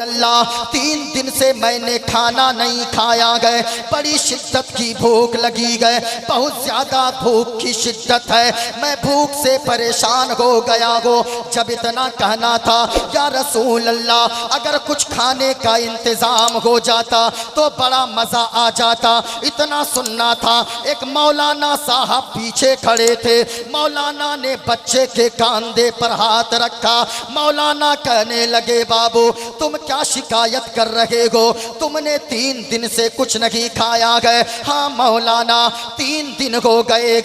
अल्लाह 3 दिन से मैंने खाना नहीं खाया गए, बड़ी शिद्दत की भूख लगी गए, बहुत ज्यादा भूख की शिद्दत है, मैं भूख से परेशान हो गया हो। जब इतना कहना था या रसूल अल्लाह, अगर कुछ खाने का इंतजाम हो जाता तो बड़ा मजा आ जाता। इतना सुनना था। एक मौलाना साहब पीछे खड़े थे, मौलाना ने बच्चे के कंधे पर हाथ रखा। मौलाना कहने लगे, बाबू तुम क्या शिकायत कर रहे हो, तुमने 3 दिन से कुछ नहीं खाया गए। हाँ मौलाना 3 दिन हो गए,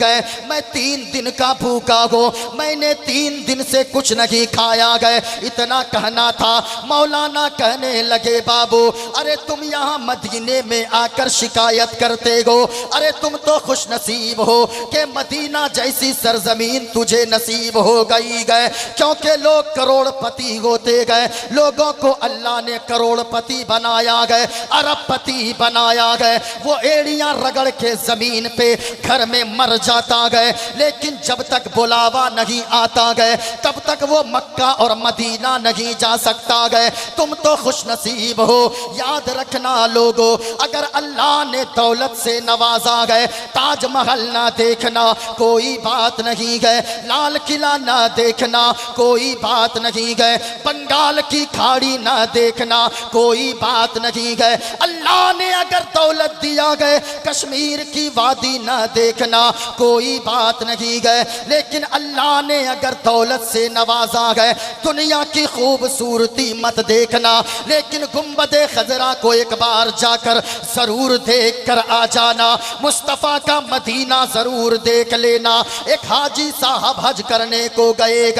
मैं 3 दिन का भूखा हो, मैंने 3 दिन से कुछ नहीं खाया गए। इतना कहना था। मौलाना कहने लगे, बाबू अरे तुम यहाँ मदीने में आकर शिकायत करते हो, अरे तुम तो खुश नसीब हो कि मदीना जैसी सरजमीन तुझे नसीब हो गई गए, क्योंकि लोग करोड़पति होते गए, लोगों को अल्लाह ने करोड़पति बनाया गए, अरबपति बनाया गए। वो एड़ियां रगड़ के जमीन पे घर में मर जाता गए, लेकिन जब तक बुलावा नहीं आता गए तब तक वो मक्का और मदीना नहीं जा सकता गए। तुम तो खुश नसीब हो। याद रखना लोगों, अगर अल्लाह ने दौलत से नवाजा गए, ताजमहल ना देखना कोई बात नहीं गए, लाल किला ना देखना कोई बात नहीं गए, बंगाल की खाड़ी ना देखना कोई बात नहीं गए। अल्लाह ने अगर दौलत दिया गए, कश्मीर की वादी ना देखना कोई बात नहीं गए, लेकिन अल्लाह ने अगर दौलत से नवाजा गए, दुनिया की खूबसूरती मत देखना, लेकिन गुंबदे खजरा को एक बार जाकर जरूर देख कर आ जाना, मुस्तफ़ा का मदीना जरूर देख लेना। एक हाजी साहब हज करने को गए,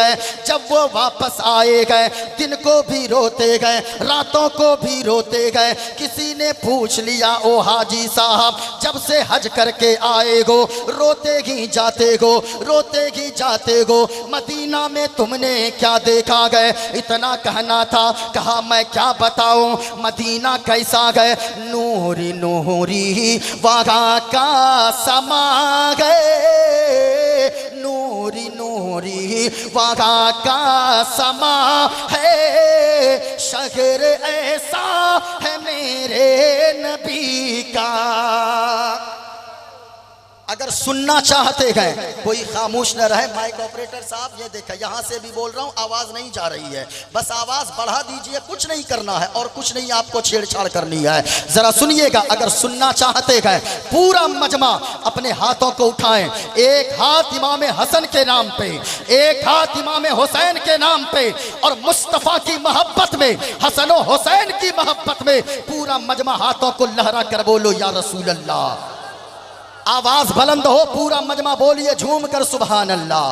जब वो वापस आए गए, दिन को भी रोते गए, रातों को भी रोते गए। किसी ने पूछ लिया, ओ हाजी साहब जब से हज करके आए गो, रोते ही जाते गो, रोते ही जाते गो, मदीना में तुमने क्या देखा गए? इतना कहना था। कहा मैं क्या बताऊं मदीना कैसा गए, नूरी नूरी वहाँ का समा गए, नूरी नूरी वहाँ का समा है, शहर ऐसा है मेरे नबी का। अगर सुनना चाहते हैं कोई खामोश न रहे। माइक ऑपरेटर साहब ये देखें, यहाँ से भी बोल रहा हूँ, आवाज़ नहीं जा रही है, बस आवाज़ बढ़ा दीजिए। कुछ नहीं करना है और कुछ नहीं आपको छेड़छाड़ करनी है। ज़रा सुनिएगा, अगर सुनना चाहते हैं पूरा मजमा अपने हाथों को उठाएं, एक हाथ इमाम हसन के नाम पे, एक हाथ इमाम हुसैन के नाम पे, और मुस्तफ़ा की मोहब्बत में, हसन और हुसैन की मोहब्बत में पूरा मजमा हाथों को लहरा कर बोलो या रसूल अल्लाह। आवाज बुलंद हो, पूरा मजमा बोलिए झूम कर सुभान अल्लाह।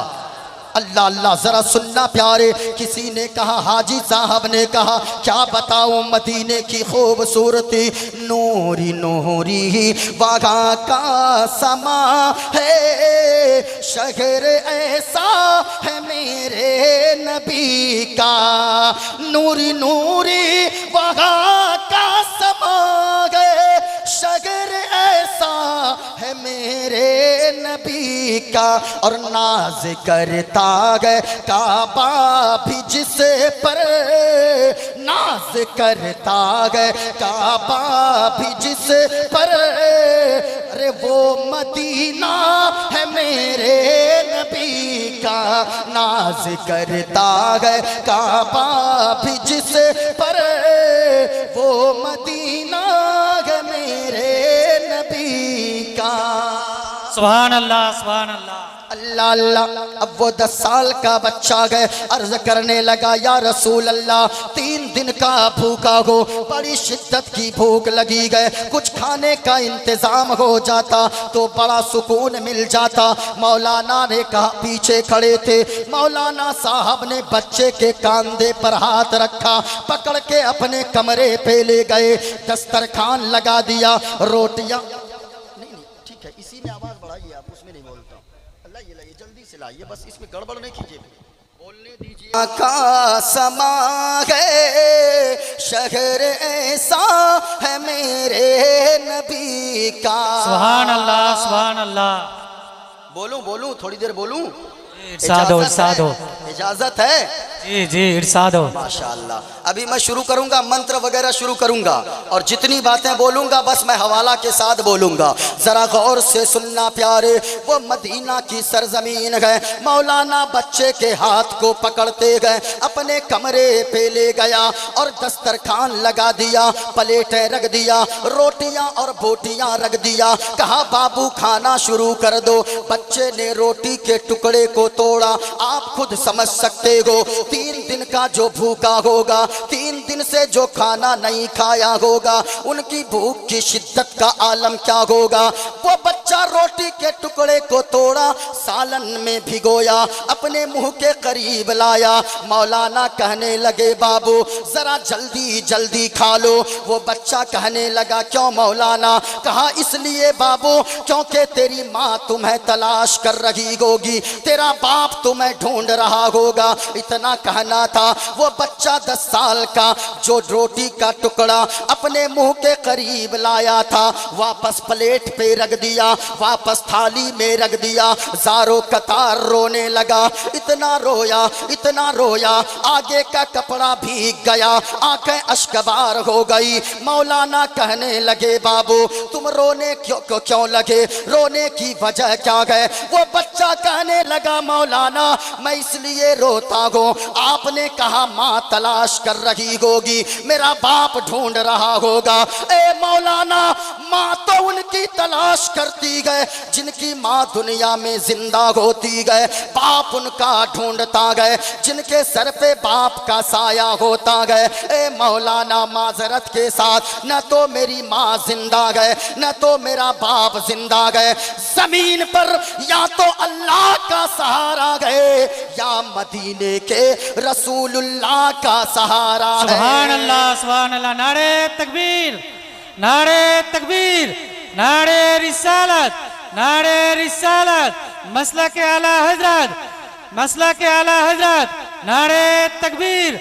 अल्लाह अल्लाह। जरा सुनना प्यारे। किसी ने कहा, हाजी साहब ने कहा, क्या बताऊं मदीने की खूबसूरती, नूरी नूरी वहाँ का समा है, शहर ऐसा है मेरे नबी का, नूरी नूरी वहाँ का समा है, शहर ऐसा है मेरे नबी का। और नाज करता गए काबा भी जिस पर, नाज करता गए काबा भी जिस पर, अरे वो मदीना है मेरे नबी का, नाज करता गए काबा भी जिस पर, वो मदीना है मेरे नबी का। सुभान अल्लाह सुभान अल्लाह अल्लाह अल्लाह। अब वो 10 साल का बच्चा गए, अर्ज करने लगा, या रसूल अल्लाह 3 दिन का भूखा हो, बड़ी शिद्दत की भूख लगी गए, कुछ खाने का इंतजाम हो जाता तो बड़ा सुकून मिल जाता। मौलाना ने कहा, पीछे खड़े थे मौलाना साहब ने बच्चे के कंधे पर हाथ रखा, पकड़ के अपने कमरे पे ले गए, दस्तरखान लगा दिया, रोटियां, नहीं ठीक है, इसी में आवाज बढ़ाइए आप, उसमें नहीं बोलता। अल्लाह ये लाइए, जल्दी से लाइए, बस इसमें गड़बड़ नहीं कीजिए, बोलने दीजिए। का समा गए, शहर ऐसा है मेरे नबी का। सुभान अल्लाह सुभान अल्लाह। बोलूं बोलूं थोड़ी देर बोलूं? इरशाद हो, इजाजत है? जी जी इरशाद हो। माशाअल्लाह। अभी मैं शुरू करूंगा, मंत्र वगैरह शुरू करूंगा और जितनी बातें बोलूंगा बस मैं हवाला के साथ बोलूंगा। जरा गौर से सुनना प्यारे। वो मदीना की सरजमीन है। मौलाना बच्चे के हाथ को पकड़ते गए, अपने कमरे पे ले गया और दस्तरखान लगा दिया, प्लेटें रख दिया, रोटियां और बोटियां रख दिया। कहा बाबू खाना शुरू कर दो। बच्चे ने रोटी के टुकड़े को तोड़ा। आप खुद समझ सकते हो 3 दिन का जो भूखा होगा, 3 दिन से जो खाना नहीं खाया होगा, उनकी भूख की शिद्दत का आलम क्या होगा। वो बच्चा रोटी के टुकड़े को तोड़ा, सालन में भिगोया, अपने मुंह के करीब लाया। मौलाना कहने लगे बाबू जरा जल्दी जल्दी खा लो। वो बच्चा कहने लगा क्यों मौलाना। कहा इसलिए बाबू क्योंकि तेरी माँ तुम्हें तलाश कर रही होगी, तेरा बाप तुम्हें ढूंढ रहा होगा। इतना कहना था। वो बच्चा 10 साल का जो रोटी का टुकड़ा अपने मुंह के करीब लाया था, वापस प्लेट पे रख दिया, वापस थाली में रख दिया। ज़ारो कतार रोने लगा। इतना रोया आगे का कपड़ा भीग गया, आंखें अश्कबार हो गई। मौलाना कहने लगे बाबू तुम रोने क्यों लगे, रोने की वजह क्या है। वो बच्चा कहने लगा मौलाना मैं इसलिए रोता हूँ, आपने कहा माँ तलाश कर रही होगी, मेरा बाप ढूंढ रहा होगा। ए मौलाना माँ तो उनकी तलाश करती गए जिनकी माँ दुनिया में जिंदा होती गए, बाप उनका ढूंढता गए जिनके सर पे बाप का साया होता गए। ए मौलाना माजरत के साथ न तो मेरी माँ जिंदा गए न तो मेरा बाप जिंदा गए, जमीन पर या तो अल्लाह का सहारा गए या मदीने के रसूलुल्लाह का सहारा है। सुभान अल्लाह सुभान अल्लाह। नारे तकबीर, नारे तकबीर, नारे रिसालत, नारे रिसालत, मसला के आला हजरत, मसला के आला हजरत, नारे तकबीर।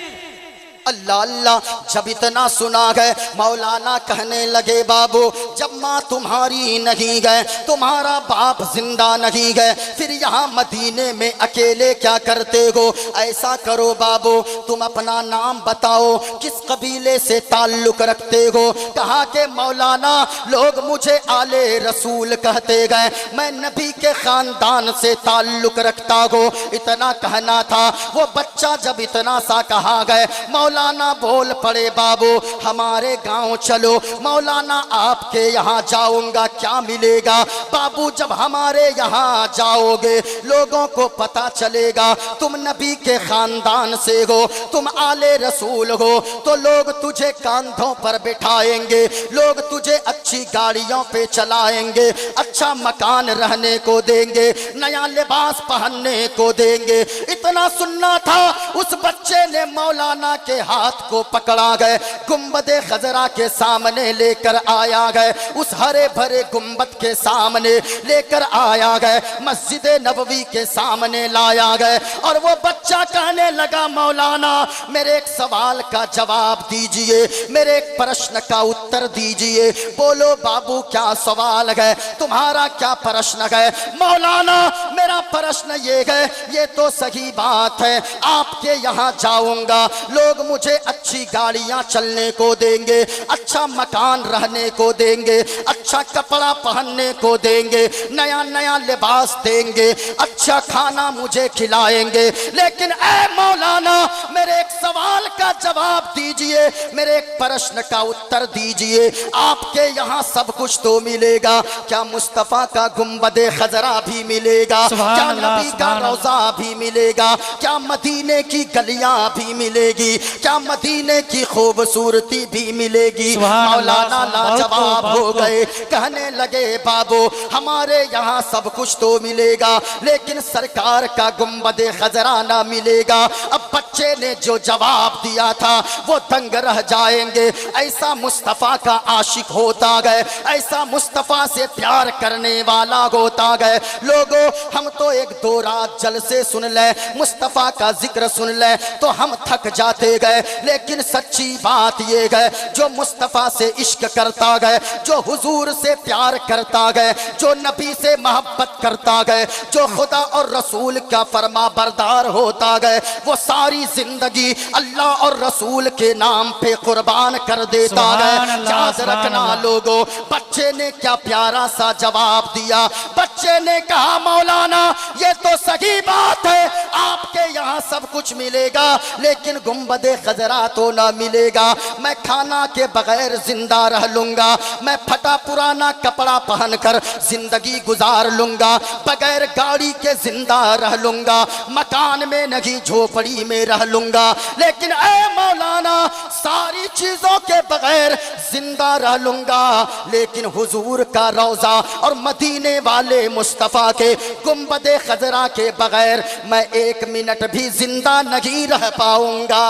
अल्लाह अल्लाह। जब इतना सुना गए मौलाना कहने लगे बाबू जब माँ तुम्हारी नहीं गए, तुम्हारा बाप जिंदा नहीं गए, फिर यहाँ मदीने में अकेले क्या करते हो। ऐसा करो बाबू तुम अपना नाम बताओ, किस कबीले से ताल्लुक रखते हो। कहा कि मौलाना लोग मुझे आले रसूल कहते गए, मैं नबी के खानदान से ताल्लुक रखता हूँ। इतना कहना था। वो बच्चा जब इतना सा कहा गए मौलाना बोल पड़े बाबू हमारे गांव चलो, मौलाना आपके यहाँ जाऊंगा क्या मिलेगा। बाबू जब हमारे यहाँ जाओगे लोगों को पता चलेगा तुम नबी के खानदान से हो, तुम आले रसूल हो, तो लोग तुझे कांधों पर बिठाएंगे, लोग तुझे अच्छी गाड़ियों पे चलाएंगे, अच्छा मकान रहने को देंगे, नया लिबास पहनने को देंगे। इतना सुनना था। उस बच्चे ने मौलाना के हाथ को पकड़ा गए, गुंबदे खजरा के सामने लेकर आया गए, उस हरे भरे गुंबद के सामने लेकर आया गए, मस्जिद नबवी के सामने लाया गए। और वो बच्चा कहने लगा मौलाना मेरे एक सवाल का जवाब दीजिए, मेरे एक प्रश्न का उत्तर दीजिए। बोलो बाबू क्या सवाल है, तुम्हारा क्या प्रश्न है। मौलाना मेरा प्रश्न ये है, ये तो सही बात है आपके यहाँ जाऊंगा लोग मुझे अच्छी गाड़ियां चलने को देंगे, अच्छा मकान रहने को देंगे, अच्छा कपड़ा पहनने को देंगे, नया नया लिबास देंगे, अच्छा खाना मुझे खिलाएंगे। लेकिन ए मौलाना मेरे एक सवाल का जवाब दीजिए, मेरे एक प्रश्न का उत्तर दीजिए। आपके यहाँ सब कुछ तो मिलेगा, क्या मुस्तफा का गुंबदे खजरा भी मिलेगा, क्या नबी का रोजा भी मिलेगा, क्या मदीने की गलियां भी मिलेगी, क्या मदीने की खूबसूरती भी मिलेगी। मौलाना लाजवाब हो गए, कहने लगे बाबू हमारे यहाँ सब कुछ तो मिलेगा लेकिन सरकार का गुंबदे खजरा ना मिलेगा। अब बच्चे ने जो जवाब दिया था वो दंग रह जाएंगे। ऐसा मुस्तफ़ा का आशिक होता गए, ऐसा मुस्तफ़ा से प्यार करने वाला होता गए। लोगों हम तो एक दो रात जलसे सुन ले, मुस्तफ़ा का जिक्र सुन ले तो हम थक जाते गए। लेकिन सच्ची बात ये है जो मुस्तफ़ा से इश्क करता गए, जो हुजूर से प्यार करता गए, जो नबी से मोहब्बत करता गए, जो खुदा और रसूल का फरमा बरदार होता गए, वो सारी जिंदगी अल्लाह और रसूल के नाम पे कुर्बान कर देता गया। याद रखना लोगों, बच्चे ने क्या प्यारा सा जवाब दिया। बच्चे ने कहा मौलाना ये तो सही बात है, आपके यहाँ सब कुछ मिलेगा लेकिन गुंबदे खजरा तो ना मिलेगा। मैं खाना के बगैर जिंदा रह लूंगा, मैं फटा पुराना कपड़ा पहनकर जिंदगी गुजार लूंगा, बगैर गाड़ी के जिंदा रह लूंगा, मकान में नहीं झोपड़ी में रह लूंगा, लेकिन ऐ मौलाना सारी चीजों के बगैर जिंदा रह लूंगा लेकिन हुजूर का रोजा और मदीने वाले मुस्तफा के गुंबदे खजरा के बगैर मैं एक मिनट भी जिंदा नहीं रह पाऊंगा।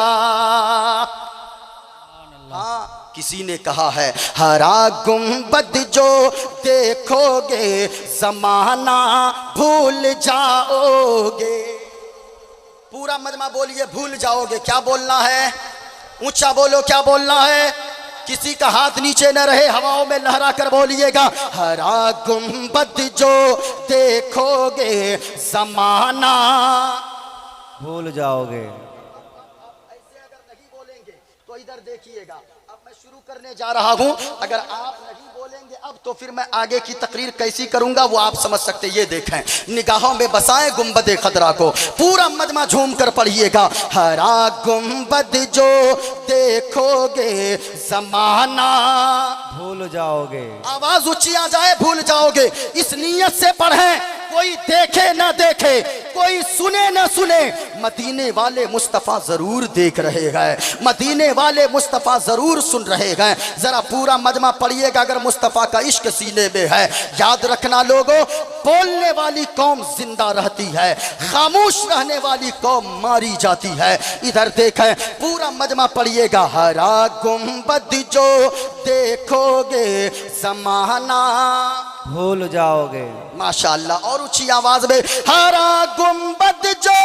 हाँ, किसी ने कहा है हरा गुंबद जो देखोगे जमाना भूल जाओगे। पूरा मजमा बोलिए भूल जाओगे। क्या बोलना है? ऊंचा बोलो, क्या बोलना है? किसी का हाथ नीचे न रहे, हवाओं में लहरा कर बोलिएगा हरा गुंबद जो देखोगे जमाना भूल जाओगे। ऐसे अगर नहीं बोलेंगे तो इधर देखिएगा, अब मैं शुरू करने जा रहा हूं। अगर आप नहीं बोलेंगे अब तो फिर मैं आगे की तकरीर कैसी करूंगा वो आप समझ सकते। ये देखें, निगाहों में बसाएं गुंबद खदरा को, पूरा मजमा झूम कर पढ़िएगा हरा गुंबद जो देखोगे जमाना भूल जाओगे। आवाज ऊंची आ जाए, भूल जाओगे। इस नीयत से पढ़ें, कोई देखे ना देखे, कोई सुने ना सुने, मदीने वाले मुस्तफ़ा जरूर देख रहे हैं, मदीने वाले मुस्तफ़ा जरूर सुन रहे हैं। जरा पूरा मजमा पढ़िएगा। अगर मुस्तफ़ा का इश्क सीने में है, याद रखना लोगों, बोलने वाली कौम जिंदा रहती है, खामोश रहने वाली कौम मारी जाती है। इधर देखें, पूरा मजमा पढ़िएगा हरा गुंबद जो देखोगे जमाना भूल जाओगे। माशाअल्लाह, और ऊंची आवाज में हरा गुंबद जो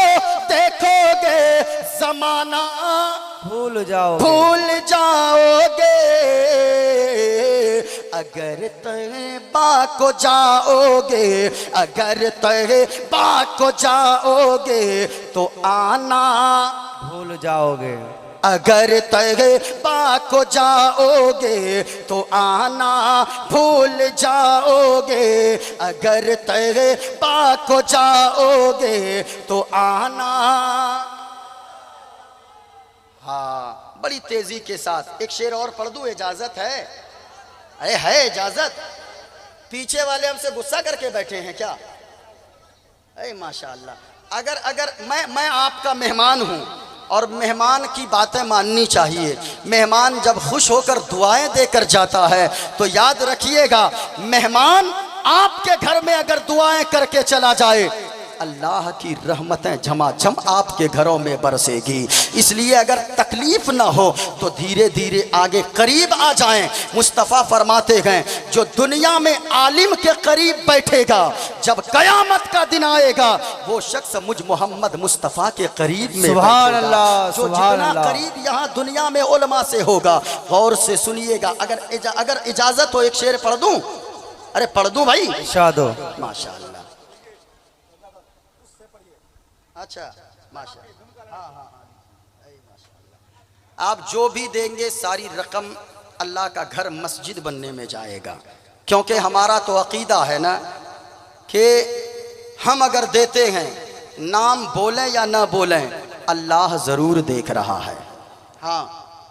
देखोगे जमाना भूल जाओगे। भूल जाओगे। अगर तैबा को जाओगे, अगर तैबा को जाओगे तो आना भूल जाओगे। अगर तैबा को जाओगे तो आना भूल जाओगे। अगर तैबा को जाओगे तो आना। हाँ, बड़ी तेजी के साथ एक शेर और पढ़ दूं, इजाजत है? अरे है इजाजत? पीछे वाले हमसे गुस्सा करके बैठे हैं क्या? अरे माशाअल्लाह। अगर मैं आपका मेहमान हूं और मेहमान की बातें माननी चाहिए। मेहमान जब खुश होकर दुआएं देकर जाता है तो याद रखिएगा, मेहमान आपके घर में अगर दुआएं करके चला जाए, अल्लाह की रहमतें झमाझम आपके घरों में बरसेगी। इसलिए अगर तकलीफ ना हो तो धीरे धीरे आगे करीब आ जाएं। मुस्तफ़ा फरमाते हैं, जो दुनिया में आलिम के करीब बैठेगा, जब कयामत का दिन आएगा वो शख्स मुझ मोहम्मद मुस्तफ़ा के करीब में सुभान अल्लाह, जो जितना करीब यहाँ दुनिया में उलमा से होगा। गौर से सुनिएगा। अगर इजाजत हो एक शेर पढ़ दूं? अरे पढ़ दूं भाई? इरशाद हो। माशाअल्लाह। अच्छा, माशाअल्लाह। हाँ हाँ हाँ, माशाअल्लाह। आप जो भी देंगे सारी रकम अल्लाह का घर मस्जिद बनने में जाएगा, क्योंकि हमारा तो अकीदा है ना कि हम अगर देते हैं, नाम बोलें या ना बोलें, अल्लाह ज़रूर देख रहा है। हाँ,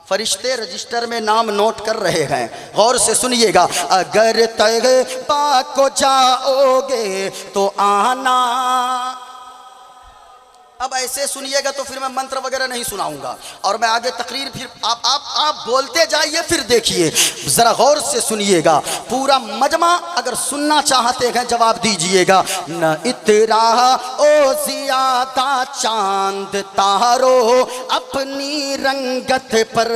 फरिश्ते रजिस्टर में नाम नोट कर रहे हैं। गौर से सुनिएगा। अगर तैबा को जाओगे तो आना। अब ऐसे सुनिएगा तो फिर मैं मंत्र वगैरह नहीं सुनाऊंगा और मैं आगे तकरीर फिर आप बोलते जाइए, फिर देखिए। जरा गौर से सुनिएगा पूरा मजमा। अगर सुनना चाहते हैं जवाब दीजिएगा। न इतरा ओ जियादा चांद तारो अपनी रंगत पर,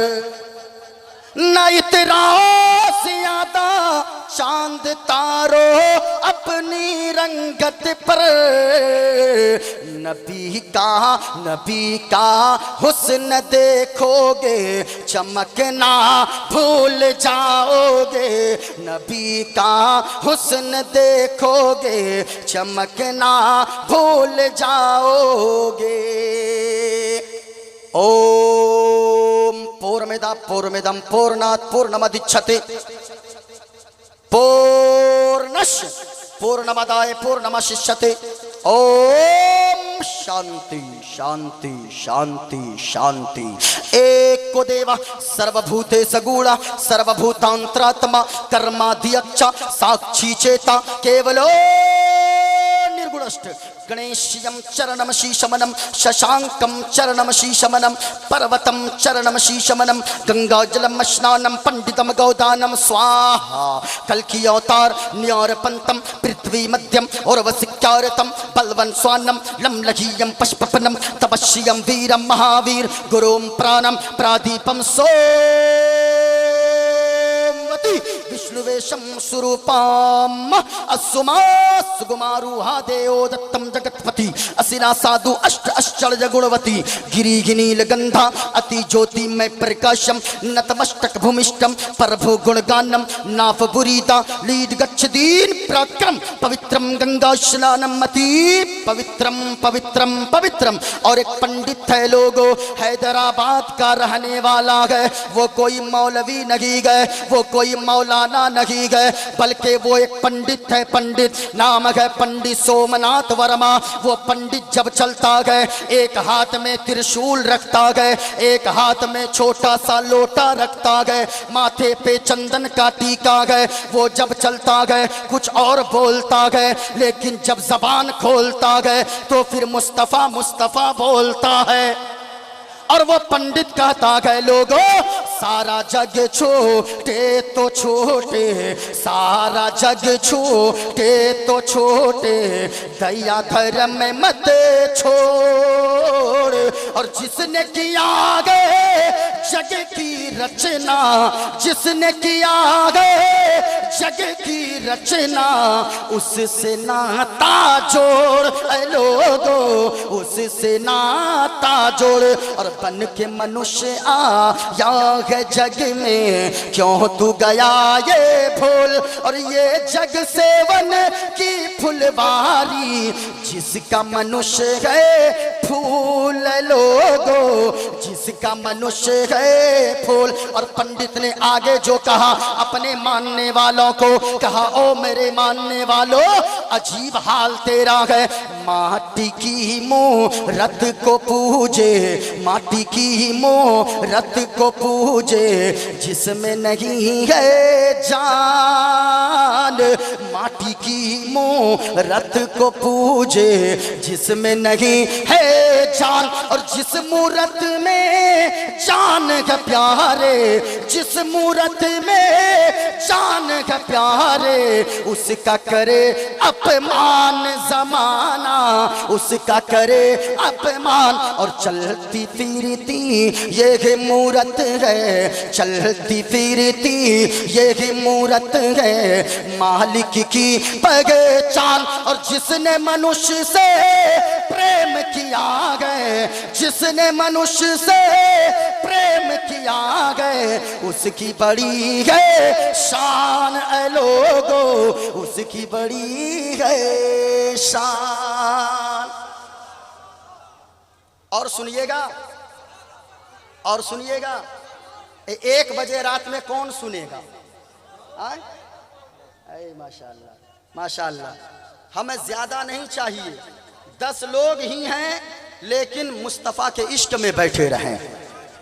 न इतरा ओ जियादा चांद तारो अपनी अपनी रंगत पर, नबी का हुस्न देखोगे चमकना भूल जाओगे, नबी का हुस्न देखोगे चमकना भूल जाओगे। ओम पूर्णमिदं पूर्णमिदं पूर्णात् पूर्णमुदच्यते पूर्णस्य पूर्णमादाय पूर्णमेवावशिष्यते। ओम शांति शांति शांति शांति। एक को देवा सर्वभूतेषु गूढ़ सर्वभूतांतरात्मा कर्माध्यक्ष साक्षी चेता केवलो निर्गुणस्थ। गणेश्यं चरणम शीशमनम शशांकम चरणम शीशमनम पर्वतम चरणम शीशमनम गंगाजलम स्नानम पंडितम गौदानम स्वाहा। कल्कि अवतार न्यारपंतम पृथ्वी मध्यम और वसिक्यारतम बलवन स्वानम लम लघीयम पशुपनम तपस्यम वीरम महावीर गुरुम प्राणम प्रादीपम सो विष्णुवेशम स्वरूपम असुमा सुगुमारूहा देव दत्तम जगत्पति असिना साधु अष्ट अश्चर्य गुणवती गिरिगिनील गंधा अति ज्योतिमय प्रकाशम नतमस्तक भूमिष्ठम प्रभु गुणगानम नाफ बुरीता लीड गच्छ दीन पराक्रम पवित्रम गंगा स्नानम अति पवित्रम पवित्रम पवित्रम। और एक पंडित है लोगो हैदराबाद का रहने वाला है, वो कोई मौलवी नहीं गए, वो कोई मौलाना नहीं गए, बल्कि वो एक पंडित है। पंडित नाम है पंडित सोमनाथ वर्मा। वो पंडित जब चलता गए एक हाथ में त्रिशूल रखता गए, एक हाथ में छोटा सा लोटा रखता गए, माथे पे चंदन का टीका गए। वो जब चलता गए कुछ और बोलता गए, लेकिन जब जबान खोलता गए तो फिर मुस्तफा मुस्तफा बोलता है। और वो पंडित कहता है लोगों सारा जग छोटे तो छोटे, सारा जग छोटे तो छोटे, दया धर्म में मत छोड़। और जिसने किया गए जग की रचना, जिसने किया गए जग की रचना, उससे नाता जोड़ लोगों, उससे नाता जोड़। और बन के मनुष्य आया है जग में, क्यों तू गया ये भूल। और ये जग सेवन की फुलवारी, जिसका मनुष्य है फूल लोगो, जिसका मनुष्य है फूल। और पंडित ने आगे जो कहा अपने मानने वालों को कहा, ओ मेरे मानने वालों अजीब हाल तेरा है। माटी की मूरत को पूजे, माटी की मूरत को पूजे, जिसमें नहीं है जान। माटी की मूरत को पूजे जिसमें नहीं है जान। और जिस मूरत में जान है प्यारे, जिस मूरत में जान है प्यारे, उसका करे अपमान जमाना, उसका करे अपमान। और चलती फिरती ये मूरत है, चलती फिरती ये मूरत है मालिक की पहचान। और जिसने मनुष्य से प्रेम किया गए, जिसने मनुष्य से प्रेम किया गए, उसकी बड़ी है शान ऐ लोगो, उसकी बड़ी है शान। और सुनिएगा, और सुनिएगा, 1 बजे रात में कौन सुनेगा? माशाअल्लाह माशाअल्लाह। हमें ज्यादा नहीं चाहिए, 10 लोग ही हैं लेकिन मुस्तफ़ा के इश्क में बैठे रहें,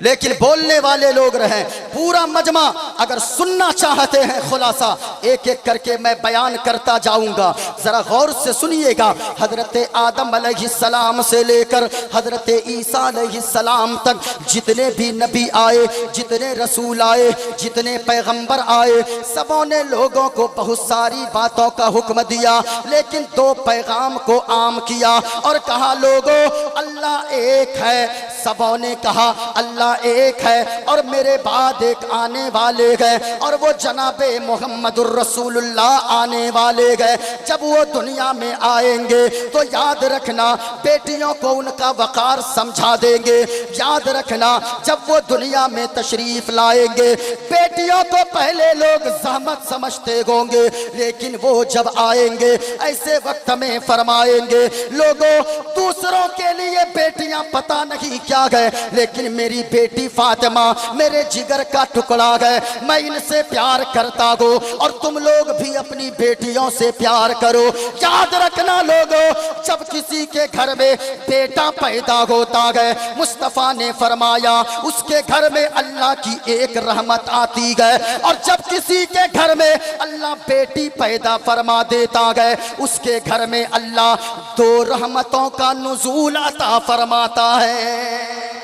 लेकिन बोलने वाले लोग रहें। पूरा मजमा अगर सुनना चाहते हैं खुलासा, एक एक करके मैं बयान करता जाऊंगा, जरा गौर से सुनिएगा। हजरत आदम अलैहिस्सलाम से लेकर हजरत ईसा अलैहिस्सलाम तक जितने भी नबी आए, जितने रसूल आए, जितने पैगंबर आए, सबों ने लोगों को बहुत सारी बातों का हुक्म दिया, लेकिन 2 पैगाम को आम किया और कहा लोगों अल्लाह एक है। सबों ने कहा अल्लाह एक है और मेरे बाद एक आने वाले हैं, और वो जनाबे मोहम्मदुर मुहम्मदुर रसूलुल्लाह आने वाले गए। जब वो दुनिया में आएंगे तो याद रखना बेटियों को उनका वकार समझा देंगे। याद रखना जब वो दुनिया में तशरीफ लाएंगे बेटियों को पहले लोग ज़हमत समझते होंगे, लेकिन वो जब आएंगे ऐसे वक्त में फरमाएंगे लोगों दूसरों के लिए बेटियां पता नहीं क्या गए, लेकिन मेरी बेटी फातिमा मेरे जिगर का टुकड़ा गए, मैं इनसे प्यार करता हूँ और तुम लोग भी अपनी बेटियों से प्यार करो। याद रखना लोगों जब किसी के घर में बेटा पैदा होता है मुस्तफ़ा ने फरमाया उसके घर में अल्लाह की एक रहमत आती है, और जब किसी के घर में अल्लाह बेटी पैदा फरमा देता है उसके घर में अल्लाह दो रहमतों का नुज़ूल अता फरमाता है।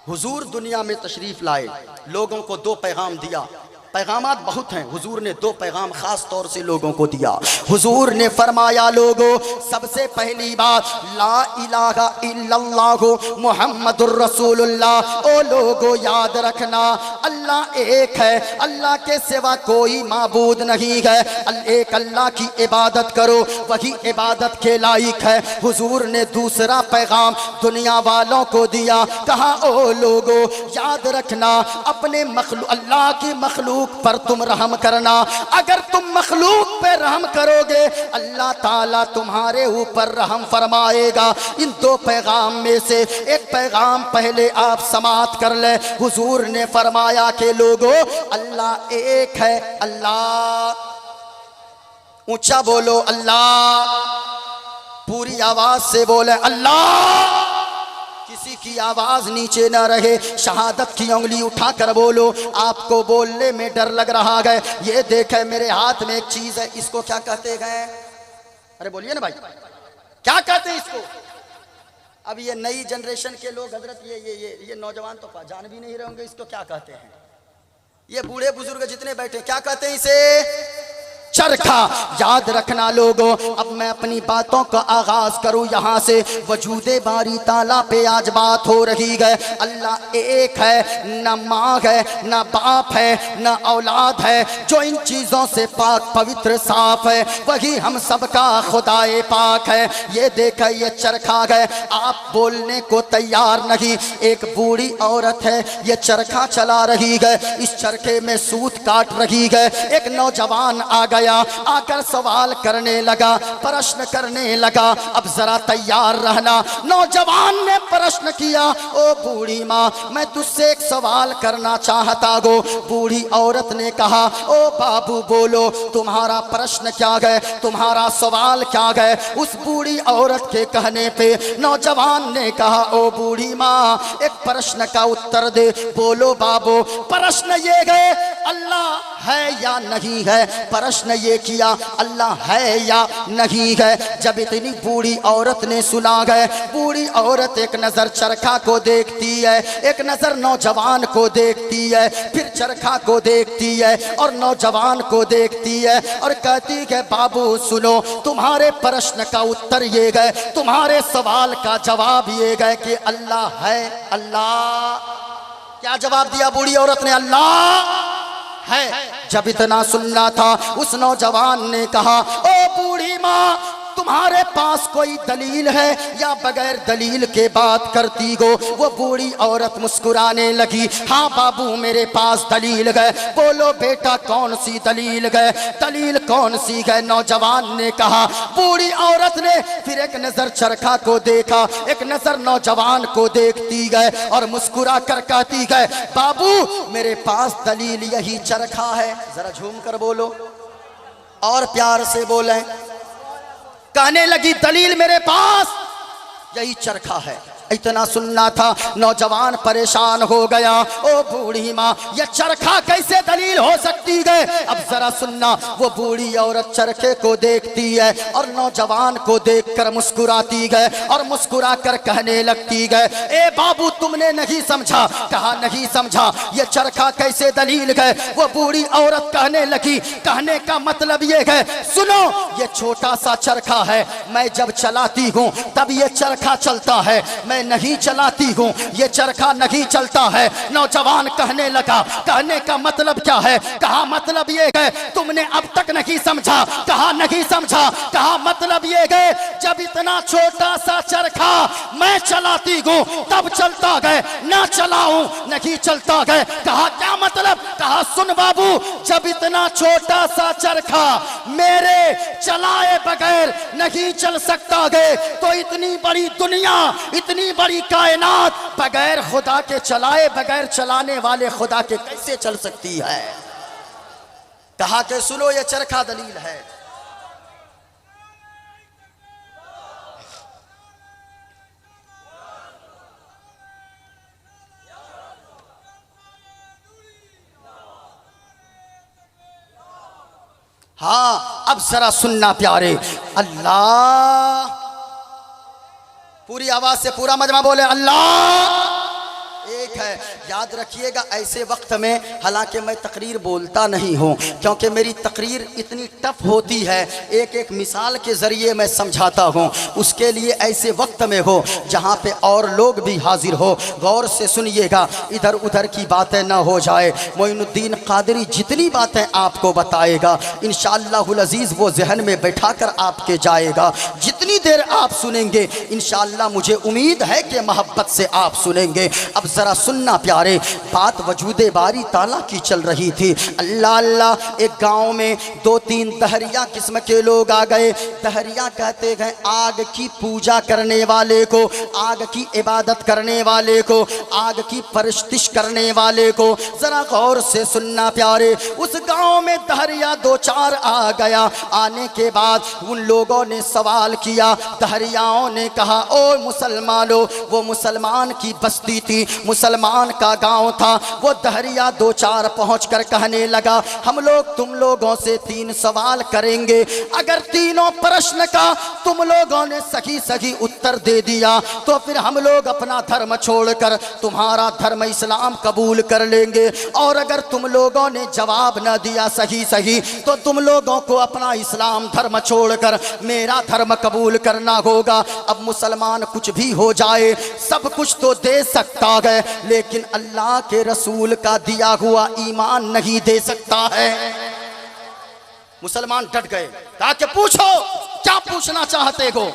हुजूर दुनिया में तशरीफ लाए, लोगों को दो पैगाम दिया। पैगामात बहुत हैं, हुजूर ने दो पैगाम खास तौर से लोगों को दिया। हुजूर ने फरमाया लोगों सबसे पहली बात ला इलाहा इल्लल्लाह मुहम्मदुर रसूलुल्लाह। ओ लोगों याद रखना अल्लाह एक है, अल्लाह के सिवा कोई माबूद नहीं है, एक अल्लाह की इबादत करो वही इबादत के लायक है। हुजूर ने दूसरा पैगाम दुनिया वालों को दिया, कहा ओ लोगों याद रखना अपने मखलूक अल्लाह की मखलूक पर तुम रहम करना। अगर तुम मखलूक पे रहम करोगे अल्लाह ताला तुम्हारे ऊपर रहम फरमाएगा। इन दो पैगाम में से एक पैगाम पहले आप समाप्त कर ले। हुजूर ने फरमाया कि लोगों अल्लाह एक है, अल्लाह ऊंचा बोलो अल्लाह, पूरी आवाज से बोले अल्लाह, किसी की आवाज नीचे ना रहे, शहादत की उंगली उठाकर बोलो। आपको बोलने में डर लग रहा है, ये देखे मेरे हाथ में एक चीज है, इसको क्या कहते हैं? अरे बोलिए ना भाई, क्या कहते हैं इसको? अब ये नई जनरेशन के लोग हजरत ये नौजवान तो जान भी नहीं रहे होंगे इसको क्या कहते हैं। ये बूढ़े बुजुर्ग जितने बैठे क्या कहते हैं इसे? चरखा। याद रखना लोगों अब मैं अपनी बातों का आगाज करूं यहां से। वजूदे बारी ताला पे आज बात हो रही है। अल्लाह एक है, न माँ है, न बाप है, न औलाद है, जो इन चीजों से पाक पवित्र साफ है वही हम सबका खुदाए पाक है। ये देखा ये चरखा है, आप बोलने को तैयार नहीं। एक बूढ़ी औरत है ये चरखा चला रही है, इस चरखे में सूत काट रही है। एक नौजवान आ गया, आकर सवाल करने लगा, प्रश्न करने लगा। अब जरा तैयार रहना। नौजवान ने प्रश्न किया, ओ बूढ़ी माँ मैं तुझसे एक सवाल करना चाहता हूँ। बूढ़ी औरत ने कहा, ओ बाबू बोलो तुम्हारा प्रश्न क्या है, तुम्हारा सवाल क्या है। उस बूढ़ी औरत के कहने पे नौजवान ने कहा, ओ बूढ़ी माँ एक प्रश्न का उत्तर दे। बोलो बाबू। प्रश्न ये है अल्लाह है या नहीं है। प्रश्न ये किया अल्लाह है या नहीं है। जब इतनी बूढ़ी औरत ने सुना है, बूढ़ी औरत एक नजर चरखा को देखती है, एक नजर नौजवान को देखती है, फिर चरखा को देखती है और नौजवान को देखती है और कहती है बाबू सुनो तुम्हारे प्रश्न का उत्तर ये है, तुम्हारे सवाल का जवाब ये है कि अल्लाह है। अल्लाह क्या जवाब दिया बूढ़ी औरत ने? अल्लाह है। जब इतना सुनना था उस नौजवान ने कहा, ओ बूढ़ी माँ तुम्हारे पास कोई दलील है या बगैर दलील के बात करती हो? वो बूढ़ी औरत मुस्कुराने लगी, हाँ बाबू मेरे पास दलील है। बोलो बेटा कौन सी दलील है, दलील कौन सी है? नौजवान ने कहा। बूढ़ी औरत ने फिर एक नजर चरखा को देखा, एक नजर नौजवान को देखती है और मुस्कुरा कर कहती है बाबू मेरे पास दलील यही चरखा है। जरा झूम कर बोलो और प्यार से बोले। कहने लगी दलील मेरे पास यही चरखा है। इतना सुनना था, नौजवान परेशान हो गया। ओ बूढ़ी माँ ये चरखा कैसे दलील हो सकती है? अब जरा सुनना। वो बूढ़ी औरत चरखे को देखती है और नौजवान को देखकर मुस्कुराती है और मुस्कुरा कर कहने लगती है, ए बाबू तुमने नहीं समझा। कहा नहीं समझा, ये चरखा कैसे दलील है? वो बूढ़ी औरत कहने लगी, कहने का मतलब ये है सुनो ये छोटा सा चरखा है, मैं जब चलाती हूँ तब ये चरखा चलता है, मैं नहीं चलाती हूँ ये चरखा नहीं चलता है। नौजवान कहने लगा, कहने का मतलब क्या है? कहा मतलब ये है तुमने अब तक नहीं समझा। कहा नहीं समझा। कहा मतलब ये है जब इतना छोटा सा चरखा मैं चलाती हूँ तब चलता गए, ना चलाऊं नहीं चलता गए। कहा क्या मतलब? कहा सुन बाबू, जब इतना छोटा सा चरखा मेरे चलाए बगैर नहीं चल सकता गए तो इतनी बड़ी दुनिया, इतनी बड़ी कायनात बगैर खुदा के चलाए, बगैर चलाने वाले खुदा के कैसे चल सकती है? कहा कि सुनो ये चरखा दलील है। हाँ अब जरा सुनना प्यारे, अल्लाह, पूरी आवाज से पूरा मजमा बोले अल्लाह एक है। याद रखिएगा ऐसे वक्त में, हालांकि मैं तकरीर बोलता नहीं हूँ क्योंकि मेरी तकरीर इतनी टफ होती है, एक एक मिसाल के ज़रिए मैं समझाता हूँ, उसके लिए ऐसे वक्त में हो जहाँ पे और लोग भी हाजिर हो। गौर से सुनिएगा, इधर उधर की बातें ना हो जाए। मोइनुद्दीन कादरी जितनी बातें आपको बताएगा इंशाअल्लाहुल अज़ीज़ वो जहन में बैठा कर आपके जाएगा। जितनी देर आप सुनेंगे इंशाअल्लाह मुझे उम्मीद है कि मोहब्बत से आप सुनेंगे। अब जरा सुनना प्यारे, बात वजूदे बारी ताला की चल रही थी। अल्लाह अल्लाह, एक गांव में 2-3 दहरिया किस्म के लोग आ गए। दहरिया कहते हैं आग की पूजा करने वाले को, आग की इबादत करने वाले को, आग की परस्तिश करने वाले को। जरा गौर से सुनना प्यारे, उस गांव में दहरिया 2-4 आ गया। आने के बाद उन लोगों ने सवाल किया, दहरियाओं ने कहा ओ मुसलमानों, वो मुसलमान की बस्ती थी, मुसलमान का गांव था। वो दहरिया 2-4 पहुंचकर कहने लगा हम लोग तुम लोगों से 3 सवाल करेंगे, अगर तीनों प्रश्न का तुम लोगों ने सही सही उत्तर दे दिया तो फिर हम लोग अपना धर्म छोड़कर तुम्हारा धर्म इस्लाम कबूल कर लेंगे, और अगर तुम लोगों ने जवाब न दिया सही सही तो तुम लोगों को अपना इस्लाम धर्म छोड़कर मेरा धर्म कबूल करना होगा। अब मुसलमान कुछ भी हो जाए, सब कुछ तो दे सकता है लेकिन अल्लाह के रसूल का दिया हुआ ईमान नहीं दे सकता है। मुसलमान डट गए, कहा कि पूछो क्या पूछना चाहते हो।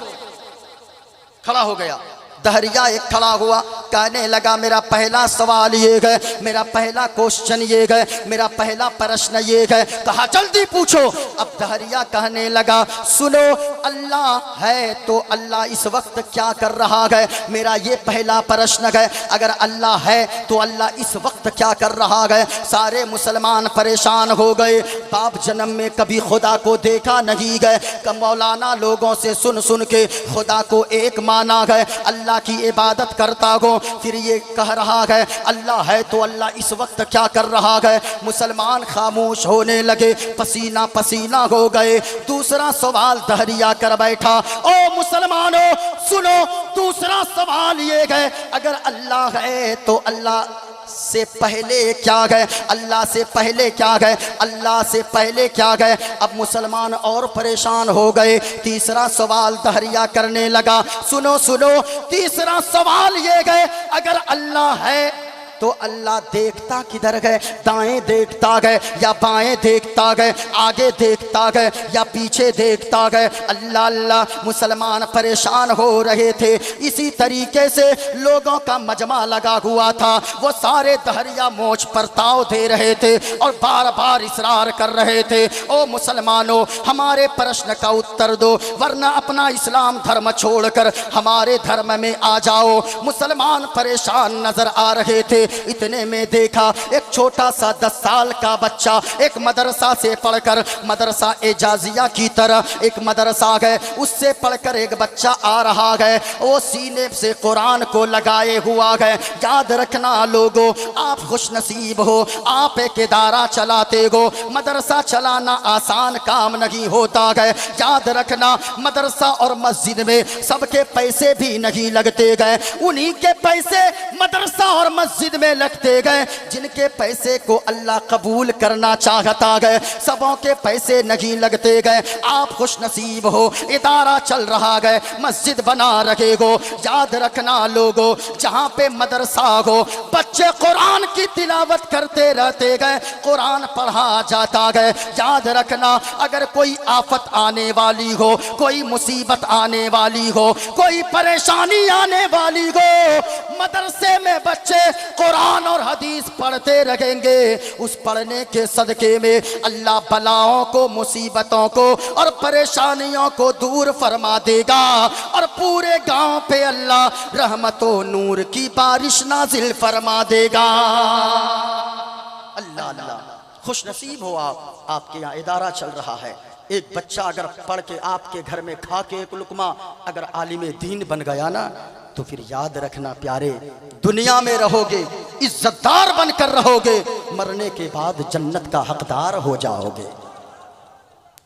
खड़ा हो गया दहरिया, एक खड़ा हुआ, कहने लगा मेरा पहला सवाल ये है, मेरा पहला क्वेश्चन ये है, मेरा पहला प्रश्न ये है। कहा जल्दी पूछो। अब दहरिया कहने लगा सुनो, अल्लाह है तो अल्लाह इस वक्त क्या कर रहा है, मेरा ये पहला प्रश्न है। अगर अल्लाह है तो अल्लाह इस वक्त क्या कर रहा है। सारे मुसलमान परेशान हो गए, बाप जन्म में कभी खुदा को देखा नहीं गए, मौलाना लोगों से सुन सुन के खुदा को एक माना है, अल्लाह की इबादत करता हो, फिर ये कह रहा है अल्लाह है तो अल्लाह इस वक्त क्या कर रहा है। मुसलमान खामोश होने लगे, पसीना पसीना हो गए। दूसरा सवाल दहरिया कर बैठा, ओ मुसलमानों सुनो, दूसरा सवाल ये है अगर अल्लाह है तो अल्लाह से पहले क्या गए, अल्लाह से पहले क्या गए, अल्लाह से पहले क्या गए। अब मुसलमान और परेशान हो गए। तीसरा सवाल दहरिया करने लगा, सुनो सुनो, तीसरा सवाल ये गए अगर अल्लाह है तो अल्लाह देखता किधर गए, दाएं देखता गए या बाएं देखता गए, आगे देखता गए या पीछे देखता गए। अल्लाह अल्लाह, मुसलमान परेशान हो रहे थे। इसी तरीके से लोगों का मजमा लगा हुआ था, वो सारे दहरिया मोच पर ताव दे रहे थे और बार बार इसरार कर रहे थे, ओ मुसलमानों हमारे प्रश्न का उत्तर दो वरना अपना इस्लाम धर्म छोड़कर हमारे धर्म में आ जाओ। मुसलमान परेशान नजर आ रहे थे। इतने में देखा एक छोटा सा 10 साल का बच्चा एक मदरसा से पढ़कर, मदरसा एजाजिया की तरह एक मदरसा है, उससे पढ़कर एक बच्चा आ रहा है। वो सीने से कुरान को लगाए हुआ है। याद रखना लोगों, आप खुश नसीब हो, आप एक इदारा चलाते हो। मदरसा चलाना आसान काम नहीं होता है। याद रखना मदरसा और मस्जिद में सबके पैसे भी नहीं लगते गए, उन्हीं के पैसे मदरसा और मस्जिद मस्जिद में लगते गए, जिनके पैसे को अल्लाह कबूल करना चाहता गए, सबों के पैसे नहीं लगते गए। आप खुश नसीब हो, इदारा चल रहा गए, मस्जिद बना रखे गो। याद रखना लोगो, जहाँ पे मदरसा हो, बच्चे कुरान की तिलावत करते रहते गए, कुरान पढ़ा जाता गए। याद रखना, अगर कोई आफत आने वाली हो, कोई मुसीबत आने वाली हो, कोई परेशानी आने वाली हो, मदरसे में बच्चे कुरान और हदीस पढ़ते रहेंगे। उस पढ़ने के सदके में अल्लाह बलाओं को, मुसीबतों को और परेशानियों को दूर फरमा देगा और पूरे गांव पे अल्लाह रहमतो नूर की बारिश नाजिल फरमा देगा। अल्लाह अल्लाह, खुश नसीब हो आप, आपके यहाँ इदारा चल रहा है। एक बच्चा अगर पढ़ के आपके घर में खा के एक लुकमा अगर आलिम दीन बन गया ना, तो फिर याद रखना प्यारे, दुनिया में रहोगे, इज्जतदार बनकर रहोगे, मरने के बाद जन्नत का हकदार हो जाओगे।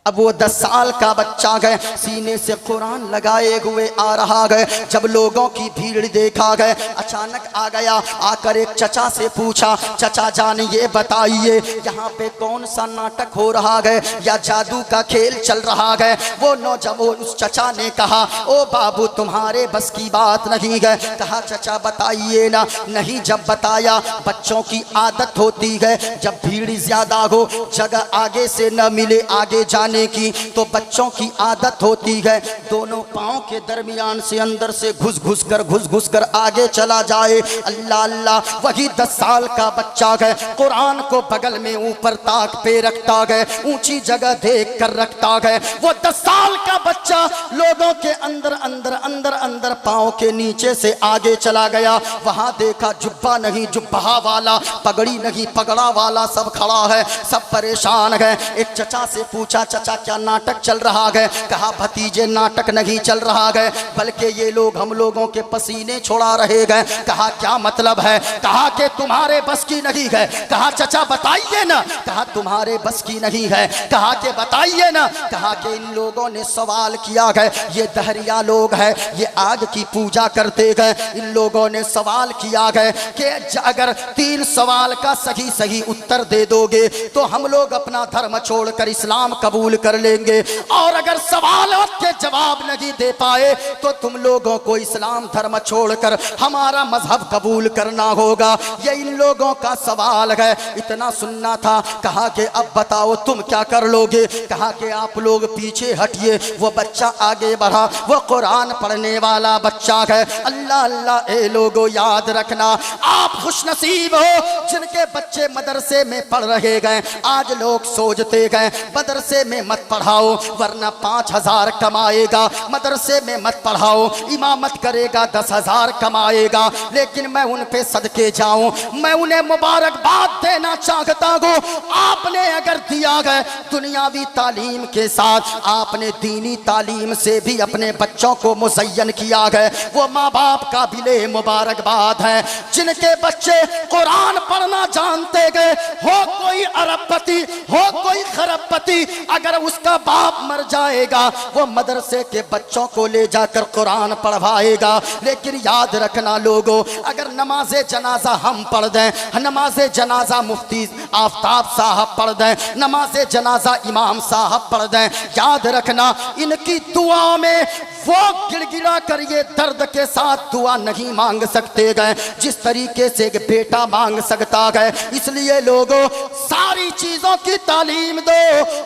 अब वो 10 साल का बच्चा गए, सीने से कुरान लगाए हुए आ रहा गए। जब लोगों की भीड़ देखा गए, अचानक आ गया, आकर एक चचा से पूछा, चचा जान ये बताइए यहाँ पे कौन सा नाटक हो रहा गए या जादू का खेल चल रहा गए। वो नौजवान उस चचा ने कहा, ओ बाबू तुम्हारे बस की बात नहीं गए। कहा चचा बताइए ना। नहीं, जब बताया, बच्चों की आदत होती है जब भीड़ ज्यादा हो, जगह आगे से न मिले आगे जाने की, तो बच्चों की आदत होती है दोनों पांव के दरमियान से अंदर से घुस घुस कर आगे चला जाए। अल्लाह अल्लाह, वही 10 साल का बच्चा गए, कुरान को बगल में ऊपर ताक पे रखता गए, ऊंची जगह देख कर रखता गए। वो 10 साल का बच्चा लोगों के अंदर अंदर अंदर अंदर पांव के नीचे से आगे चला गया। वहां देखा जुब्बा नहीं जुब्बा वाला, पगड़ी नहीं पगड़ा वाला सब खड़ा है, सब परेशान है। एक चचा से पूछा, चचा क्या नाटक चल रहा है? कहा भतीजे नाटक नहीं चल रहा है, बल्कि ये लोग हम लोगों के पसीने छोड़ा रहे गए। कहा क्या मतलब है? कहा कि तुम्हारे बस की नहीं है। कहा चचा बताइए ना। कहा तुम्हारे बस की नहीं है। कहा कि बताइए ना। कहा कि इन लोगों ने सवाल किया है, ये दहरिया लोग हैं, ये आग की पूजा करते गए। इन लोगों ने सवाल किया है कि अगर 3 सवाल का सही सही उत्तर दे दोगे तो हम लोग अपना धर्म छोड़कर इस्लाम कबूल कर लेंगे, और अगर सवाल के जवाब नहीं दे पाए तो तुम लोगों को इस्लाम धर्म छोड़कर हमारा मजहब कबूल करना होगा। ये इन लोगों का सवाल है। इतना सुनना था। कहा कि अब बताओ तुम क्या कर लोगे? कहा कि आप लोग पीछे हटिए। वो बच्चा आगे बढ़ा, वो कुरान पढ़ने वाला बच्चा है। अल्लाह अल्लाह, ए लोगो याद रखना, आप खुश नसीब हो जिनके बच्चे मदरसे में पढ़ रहे गए। आज लोग सोचते गए मदरसे में मत पढ़ाओ वरना 5000 कमाएगा, मदरसे में मत पढ़ाओ, इमामत करेगा 10,000 कमाएगा। लेकिन मैं उन पे सदके जाऊं, मैं उन्हें मुबारकबाद देना चाहता हूं। आपने अगर दिया है दुनियावी तालीम के साथ, आपने दीनी तालीम से भी अपने बच्चों को मुज़य्यन किया है, वो माँ बाप का भी मुबारकबाद है। जिनके बच्चे कुरान पढ़ना जानते गए, हो कोई अरबपति हो कोई खरबपति, अगर उसका बाप मर जाएगा वो मदरसे के बच्चों को ले जाकर कुरान पढ़वाएगा। लेकिन याद रखना लोगों, अगर नमाजे जनाजा हम पढ़ दें, नमाजे जनाजा मुफ्ती आफ्ताब साहब पढ़ दें, नमाजे जनाजा इमाम साहब पढ़ दें, याद रखना इनकी दुआ में वो गिड़गिड़ा कर ये दर्द के साथ दुआ नहीं मांग सकते गए जिस तरीके से एक बेटा मांग सकता है। इसलिए लोगों, सारी चीजों की तालीम दो,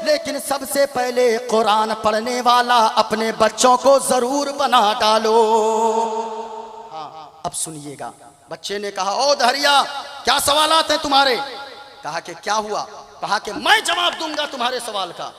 लेकिन सबसे पहले कुरान पढ़ने वाला अपने बच्चों को जरूर बना डालो। हाँ, अब सुनिएगा। बच्चे ने कहा, ओ दहरिया क्या सवालात हैं तुम्हारे? कहा कि क्या हुआ? कहा कि मैं जवाब दूंगा तुम्हारे सवाल का।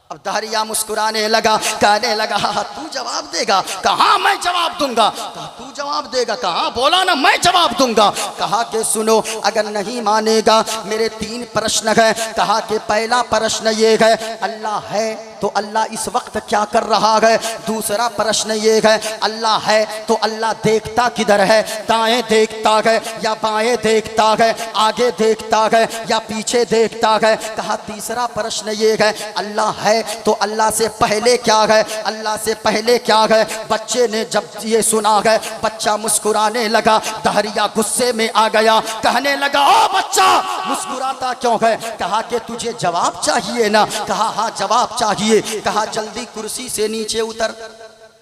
अब दहरिया मुस्कुराने लगा, कहने लगा तू जवाब देगा? कहा मैं जवाब दूंगा। कहा तू जवाब देगा? कहा बोला ना मैं जवाब दूंगा। कहा कि सुनो, अगर नहीं मानेगा मेरे 3 प्रश्न है। कहा कि पहला प्रश्न ये है, अल्लाह है तो अल्लाह इस वक्त क्या कर रहा है। दूसरा प्रश्न ये है, अल्लाह है तो अल्लाह देखता किधर है, दाएं देखता है या बाएं देखता है, आगे देखता है या पीछे देखता है। कहा तीसरा प्रश्न ये है, अल्लाह है तो अल्लाह से पहले क्या है, अल्लाह से पहले क्या है। बच्चे ने जब ये सुना है, बच्चा मुस्कुराने लगा। दहरिया गुस्से में आ गया, कहने लगा ओ बच्चा मुस्कुराता क्यों है। कहा कि तुझे जवाब चाहिए ना। कहा हाँ जवाब चाहिए। कहा जल्दी कुर्सी से नीचे उतर।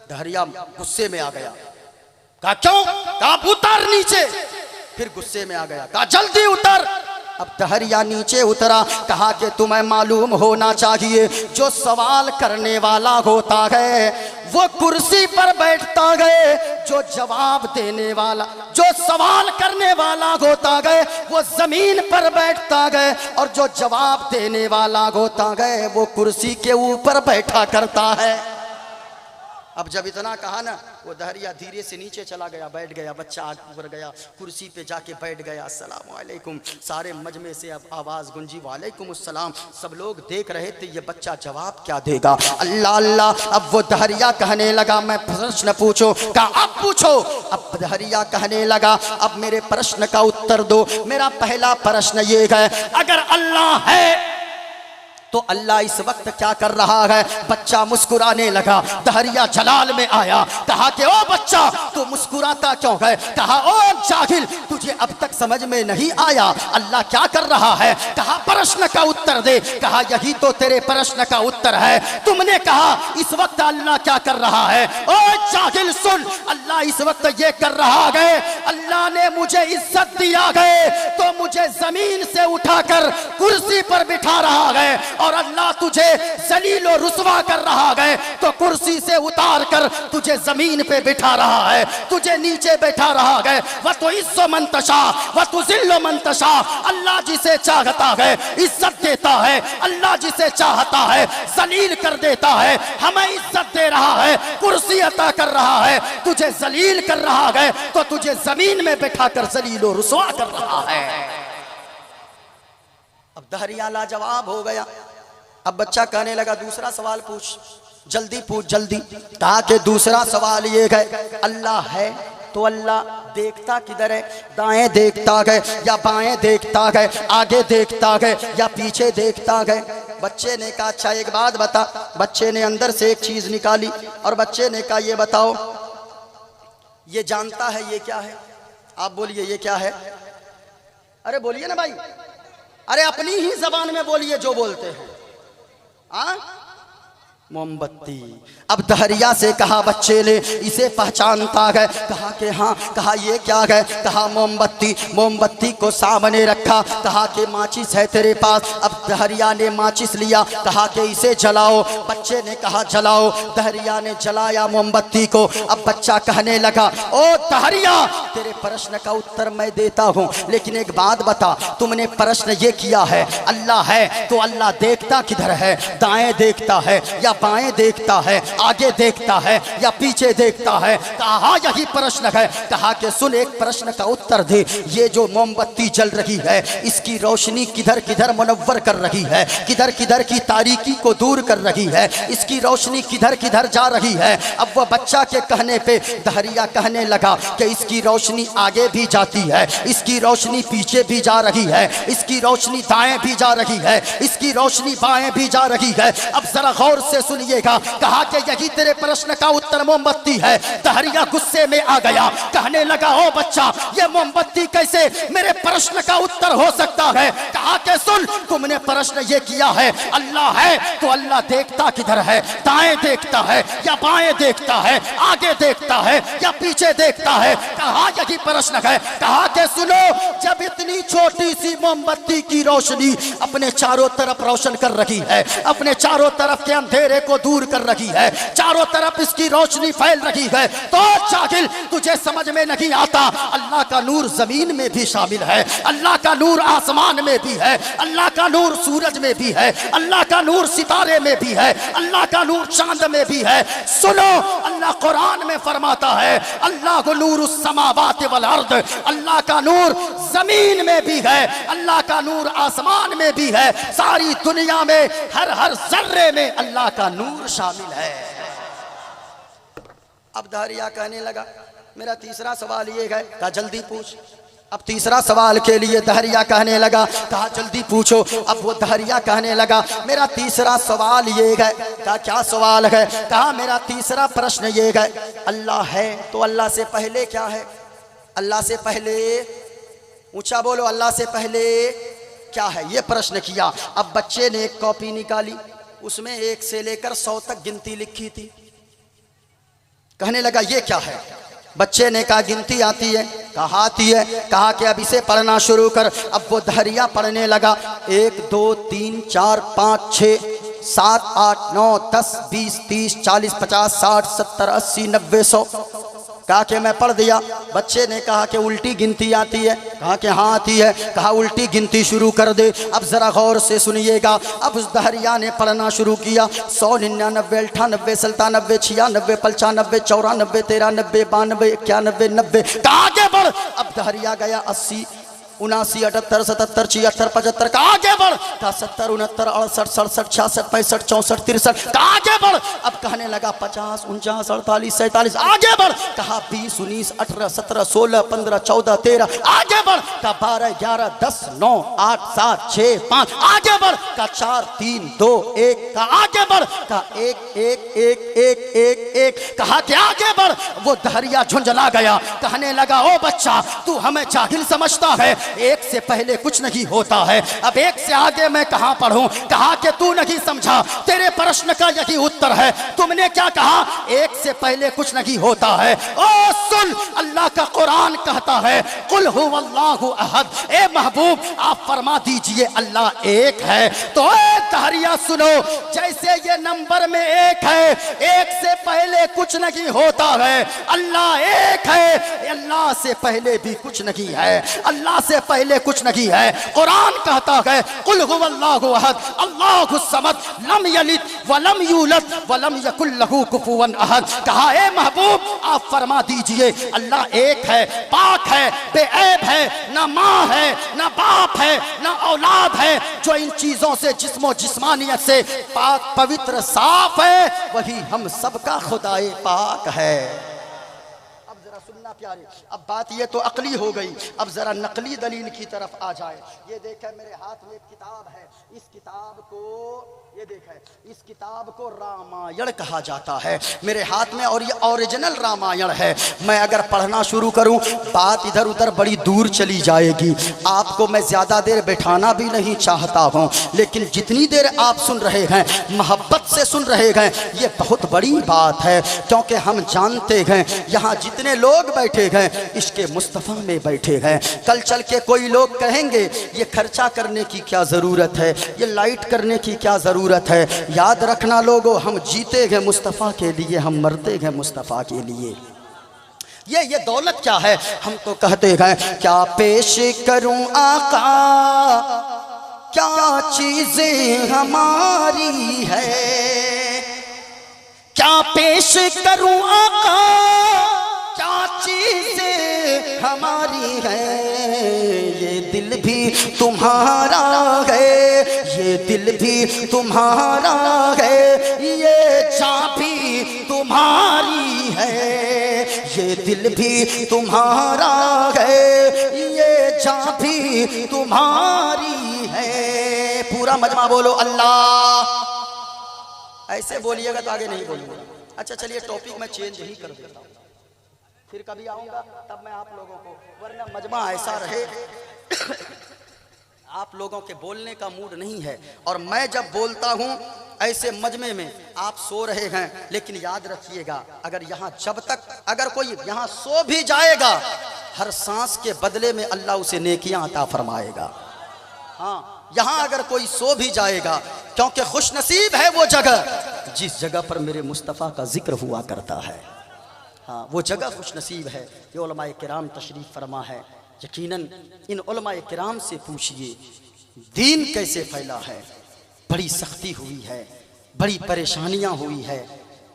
दहरिया गुस्से में आ गया। कहा क्यों। कहा उतर नीचे। फिर गुस्से में आ गया, कहा जल्दी उतर। अब दहरिया नीचे उतरा। कहा कि तुम्हें मालूम होना चाहिए, जो सवाल करने वाला होता है वो कुर्सी पर बैठता है, जो जवाब देने वाला, जो सवाल करने वाला होता है वो जमीन पर बैठता है, और जो जवाब देने वाला होता है वो कुर्सी के ऊपर बैठा करता है। अब जब इतना कहा ना, वो दहरिया धीरे से नीचे चला गया, बैठ गया। बच्चा ऊपर गया, कुर्सी पे जाके बैठ गया। अस्सलाम वालेकुम। सारे मजमे से अब आवाज़ गुंजी, वालेकुम अस्सलाम। सब लोग देख रहे थे ये बच्चा जवाब क्या देगा। अल्लाह अल्लाह। अब वो दहरिया कहने लगा मैं प्रश्न पूछो। कहा अब पूछो। अब दहरिया कहने लगा अब मेरे प्रश्न का उत्तर दो। मेरा पहला प्रश्न ये है, अगर अल्लाह है तो अल्लाह इस वक्त क्या कर रहा है। बच्चा मुस्कुराने लगा। दहरिया जलाल में आया। कहा कि ओ बच्चा तू मुस्कुराता क्यों है। कहा ओ जाहिल तुझे अब तक समझ में नहीं आया अल्लाह क्या कर रहा है। कहा प्रश्न का उत्तर दे। कहा यही तो तेरे प्रश्न का उत्तर है। तुमने कहा इस वक्त अल्लाह क्या कर रहा है। ओ जाहिल सुन, अल्लाह इस वक्त ये कर रहा है, अल्लाह ने मुझे इज्जत दिया है तो मुझे जमीन से उठाकर कुर्सी पर बिठा रहा है, और अल्लाह तुझे जलील और रुसवा कर रहा है तो कुर्सी से उतार कर तुझे जमीन पे बिठा रहा है, तुझे नीचे बैठा रहा है। वह तो इज्जो मंतशा वह तो जिल्लो मंतशा। अल्लाह जिसे चाहता है इज्जत देता है, अल्लाह जिसे चाहता है जलील कर देता है। हमें इज्जत दे रहा है, कुर्सी अता कर रहा है, तुझे जलील कर रहा है तो तुझे जमीन में बैठा कर जलील और रुसवा कर रहा है। अब दहरिया लाजवाब हो गया। अब बच्चा कहने लगा दूसरा सवाल पूछ, जल्दी पूछ जल्दी। कहा कि दूसरा सवाल ये है, अल्लाह है तो अल्लाह देखता किधर है, दाएं देखता है या बाएं देखता है, आगे देखता है या पीछे देखता है। बच्चे ने कहा अच्छा एक बात बता। बच्चे ने अंदर से एक चीज निकाली और बच्चे ने कहा ये बताओ ये जानता है ये क्या है। आप बोलिए ये क्या है। अरे बोलिए ना भाई, अरे अपनी ही जबान में बोलिए जो बोलते हैं। मोमबत्ती। अब दहरिया से कहा बच्चे ने इसे पहचानता है। कहा कि हाँ। कहा ये क्या है। कहा मोमबत्ती। मोमबत्ती को सामने रखा। कहा कि माचिस है तेरे पास। अब दहरिया ने माचिस लिया। कहा कि इसे जलाओ। बच्चे ने कहा जलाओ। दहरिया ने जलाया मोमबत्ती को। अब बच्चा कहने लगा ओ दहरिया तेरे प्रश्न का उत्तर मैं देता हूँ, लेकिन एक बात बता, तुमने प्रश्न ये किया है अल्लाह है तो अल्लाह देखता किधर है, दाएं देखता है या बाएं देखता है, आगे देखता है या पीछे देखता है। कहा यही प्रश्न है। कहा कि सुन एक प्रश्न का उत्तर दे। ये जो मोमबत्ती जल रही है इसकी रोशनी किधर किधर मुनव्वर कर रही है, किधर किधर की तारीकी को दूर कर रही है, इसकी रोशनी किधर किधर जा रही है। अब वह बच्चा के कहने पे दहरिया कहने लगा कि इसकी रोशनी आगे भी जाती है, इसकी रोशनी पीछे भी जा रही है, इसकी रोशनी दाएं भी जा रही है, इसकी रोशनी बाएं भी जा रही है। अब जरा गौर से सुनिएगा। कहा कि यही तेरे प्रश्न का उत्तर मोमबत्ती है। दहरिया गुस्से में आ गया। कहने लगा ओ बच्चा ये मोमबत्ती कैसे मेरे प्रश्न का उत्तर हो सकता है। कहा कि सुन तुमने प्रश्न ये किया है अल्लाह है तो अल्लाह देखता किधर है, दाएं देखता है या बाएं देखता है, आगे देखता है या पीछे देखता है। कहा यही प्रश्न है। कहा कि सुनो जब इतनी छोटी सी मोमबत्ती की रोशनी अपने चारों तरफ रोशन कर रही है, अपने चारों तरफ के अंधेरे को दूर कर रही है, चारों तरफ इसकी रोशनी फैल रही है, तो जाहिल तुझे समझ में नहीं आता अल्लाह का नूर जमीन में भी शामिल है, अल्लाह का नूर आसमान में भी है, अल्लाह का नूर सूरज में भी है, अल्लाह का नूर सितारे में भी है, अल्लाह का नूर चांद में भी है। सुनो अल्लाह कुरान में फरमाता है अल्लाह को नूर समावात वल अर्द, अल्लाह का नूर जमीन में भी है, अल्लाह का नूर आसमान में भी है, सारी दुनिया में हर जर्रे में अल्लाह का नूर शामिल है। अब दहरिया कहने लगा मेरा तीसरा सवाल ये है, कहा जल्दी पूछ। अब तीसरा सवाल के लिए दहरिया कहने लगा, कहा जल्दी पूछो। अब वो दहरिया कहने लगा मेरा तीसरा सवाल ये है। कहा क्या सवाल है? कहा मेरा तीसरा प्रश्न ये है, अल्लाह है तो अल्लाह से पहले क्या है? अल्लाह से पहले, ऊंचा बोलो, अल्लाह से पहले क्या है? ये प्रश्न किया। अब बच्चे ने एक कॉपी निकाली, उसमें 1 से लेकर 100 तक गिनती लिखी थी। कहने लगा ये क्या है? बच्चे ने कहा गिनती आती है। कहा आती है। कहा कि अब इसे पढ़ना शुरू कर। अब वो दहरिया पढ़ने लगा, 1 2 3 4 5 6 7 8 9 10 20 30 40 50 60 70 80 90 100। कहा कि मैं पढ़ दिया। बच्चे ने कहा कि उल्टी गिनती आती है। कहा कि हाँ आती है। कहा उल्टी गिनती शुरू कर दे। अब जरा गौर से सुनिएगा। अब उस दहरिया ने पढ़ना शुरू किया, 100 99 98 97 96 95 94 93 92 92 91 90। कहा आगे बढ़। अब दहरिया गया 80 79 78 77 76 75। का आगे बढ़। का 70 69 68 67 66 67 64 63। का आगे बढ़। अब कहने लगा 50 49 48 47। आगे बढ़। कहा 20 19 18 17 16 15 14 13। आगे बढ़। का 12 11 10 9 8 7 6 5। आगे बढ़। का 4 3 2 1। का आगे बढ़। का 1 1 1 1 1 1। कहा कि आगे बढ़। वो दहरिया झुंझला गया, कहने लगा ओ बच्चा तू हमें जाहिल समझता है, 1 से पहले कुछ नहीं होता है। अब 1 से आगे मैं कहां पढ़ूं? कहा कि तू नहीं समझा, तेरे प्रश्न का यही उत्तर है। तुमने क्या कहा? 1 से पहले कुछ नहीं होता है। ओ सुन, अल्लाह का कुरान कहता है कुल हुवल्लाहु अहद। ए महबूब आप फरमा दीजिए अल्लाह एक है। तो दहरिया सुनो, जैसे ये नंबर में 1 है, 1 से पहले कुछ नहीं होता है। अल्लाह एक है, अल्लाह से पहले भी कुछ नहीं है, अल्लाह से पहले कुछ नहीं है। कुरान कहता है कुल हुवल्लाहु अहद अल्लाहुस समद लम यलिद वलम यूलद वलम यकुल लहू कुफुवन अहद। कहा ए महबूब आप फरमा दीजिए अल्लाह एक है, पाक है, बेऐब है, ना माँ है, ना बाप है, ना औलाद है। जो इन चीजों से जिस्मो जिस्मानियत से पाक पवित्र साफ है, वही हम सबका खुदाए पाक है। सुनना प्यारे, अब बात ये तो अकली हो गई, अब जरा नकली दलील की तरफ आ जाए। ये देखें मेरे हाथ में एक किताब है, इस किताब को ये देखें, इस किताब को रामायण कहा जाता है मेरे हाथ में, और ये ओरिजिनल रामायण है। मैं अगर पढ़ना शुरू करूं बात इधर उधर बड़ी दूर चली जाएगी, आपको मैं ज्यादा देर बैठाना भी नहीं चाहता हूं, लेकिन जितनी देर आप सुन रहे हैं मोहब्बत से सुन रहे हैं, ये बहुत बड़ी बात है। क्योंकि हम जानते हैं यहाँ जितने लोग बैठे हैं इसके मुस्तफ़ा में बैठे हैं। कल चल के कोई लोग कहेंगे ये खर्चा करने की क्या ज़रूरत है, ये लाइट करने की क्या ज़रूरत है। याद रखना लोगों, हम जीते हैं मुस्तफ़ा के लिए, हम मरते हैं मुस्तफ़ा के लिए। ये दौलत क्या है? हम तो कहते हैं क्या पेश करूं आका, क्या चीज़ें हमारी है, क्या पेश करूं आका, क्या चीज़ें हमारी है। ये दिल भी तुम्हारा है, ये दिल भी तुम्हारा है, ये जान भी तुम्हारी है, ये दिल भी तुम्हारा है, ये जान भी तुम्हारी है। पूरा मजमा बोलो अल्लाह। ऐसे बोलिएगा तो आगे नहीं बोलूँगा। अच्छा चलिए टॉपिक मैं चेंज ही कर देता हूँ, फिर कभी आऊँगा तब मैं आप लोगों को, वरना मजमा ऐसा रहे आप लोगों के बोलने का मूड नहीं है। और मैं जब बोलता हूँ ऐसे मजमे में आप सो रहे हैं, लेकिन याद रखिएगा अगर यहाँ जब तक अगर कोई यहाँ सो भी जाएगा, हर सांस के बदले में अल्लाह उसे नेकियां अता फरमाएगा। हाँ, यहाँ अगर कोई सो भी जाएगा, क्योंकि खुश नसीब है वो जगह जिस जगह पर मेरे मुस्तफ़ा का जिक्र हुआ करता है। हाँ, वो जगह खुश नसीब है। ये उलमाए किराम तशरीफ़ फरमा है। यकीनन इन उलमाए किराम से पूछिए दीन कैसे फैला है। बड़ी सख्ती हुई है, बड़ी परेशानियाँ हुई है,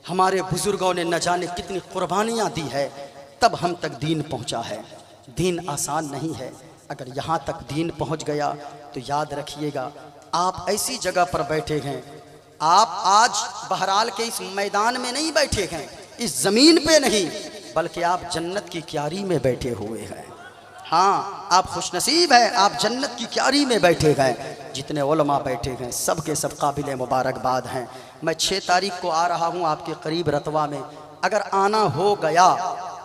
हमारे बुज़ुर्गों ने न जाने कितनी कुर्बानियाँ दी है, तब हम तक दीन पहुँचा है। दीन आसान नहीं है, अगर यहाँ तक दीन पहुँच गया तो याद रखिएगा, आप ऐसी जगह पर बैठे हैं, आप आज बहराल के इस मैदान में नहीं बैठे हैं, इस ज़मीन पे नहीं, बल्कि आप जन्नत की क्यारी में बैठे हुए हैं। हाँ, आप खुशनसीब हैं, आप जन्नत की क्यारी में बैठे हैं। जितने उलमा बैठे हैं सब के सब काबिल मुबारकबाद हैं। मैं 6 तारीख को आ रहा हूँ आपके करीब रतवा में, अगर आना हो गया,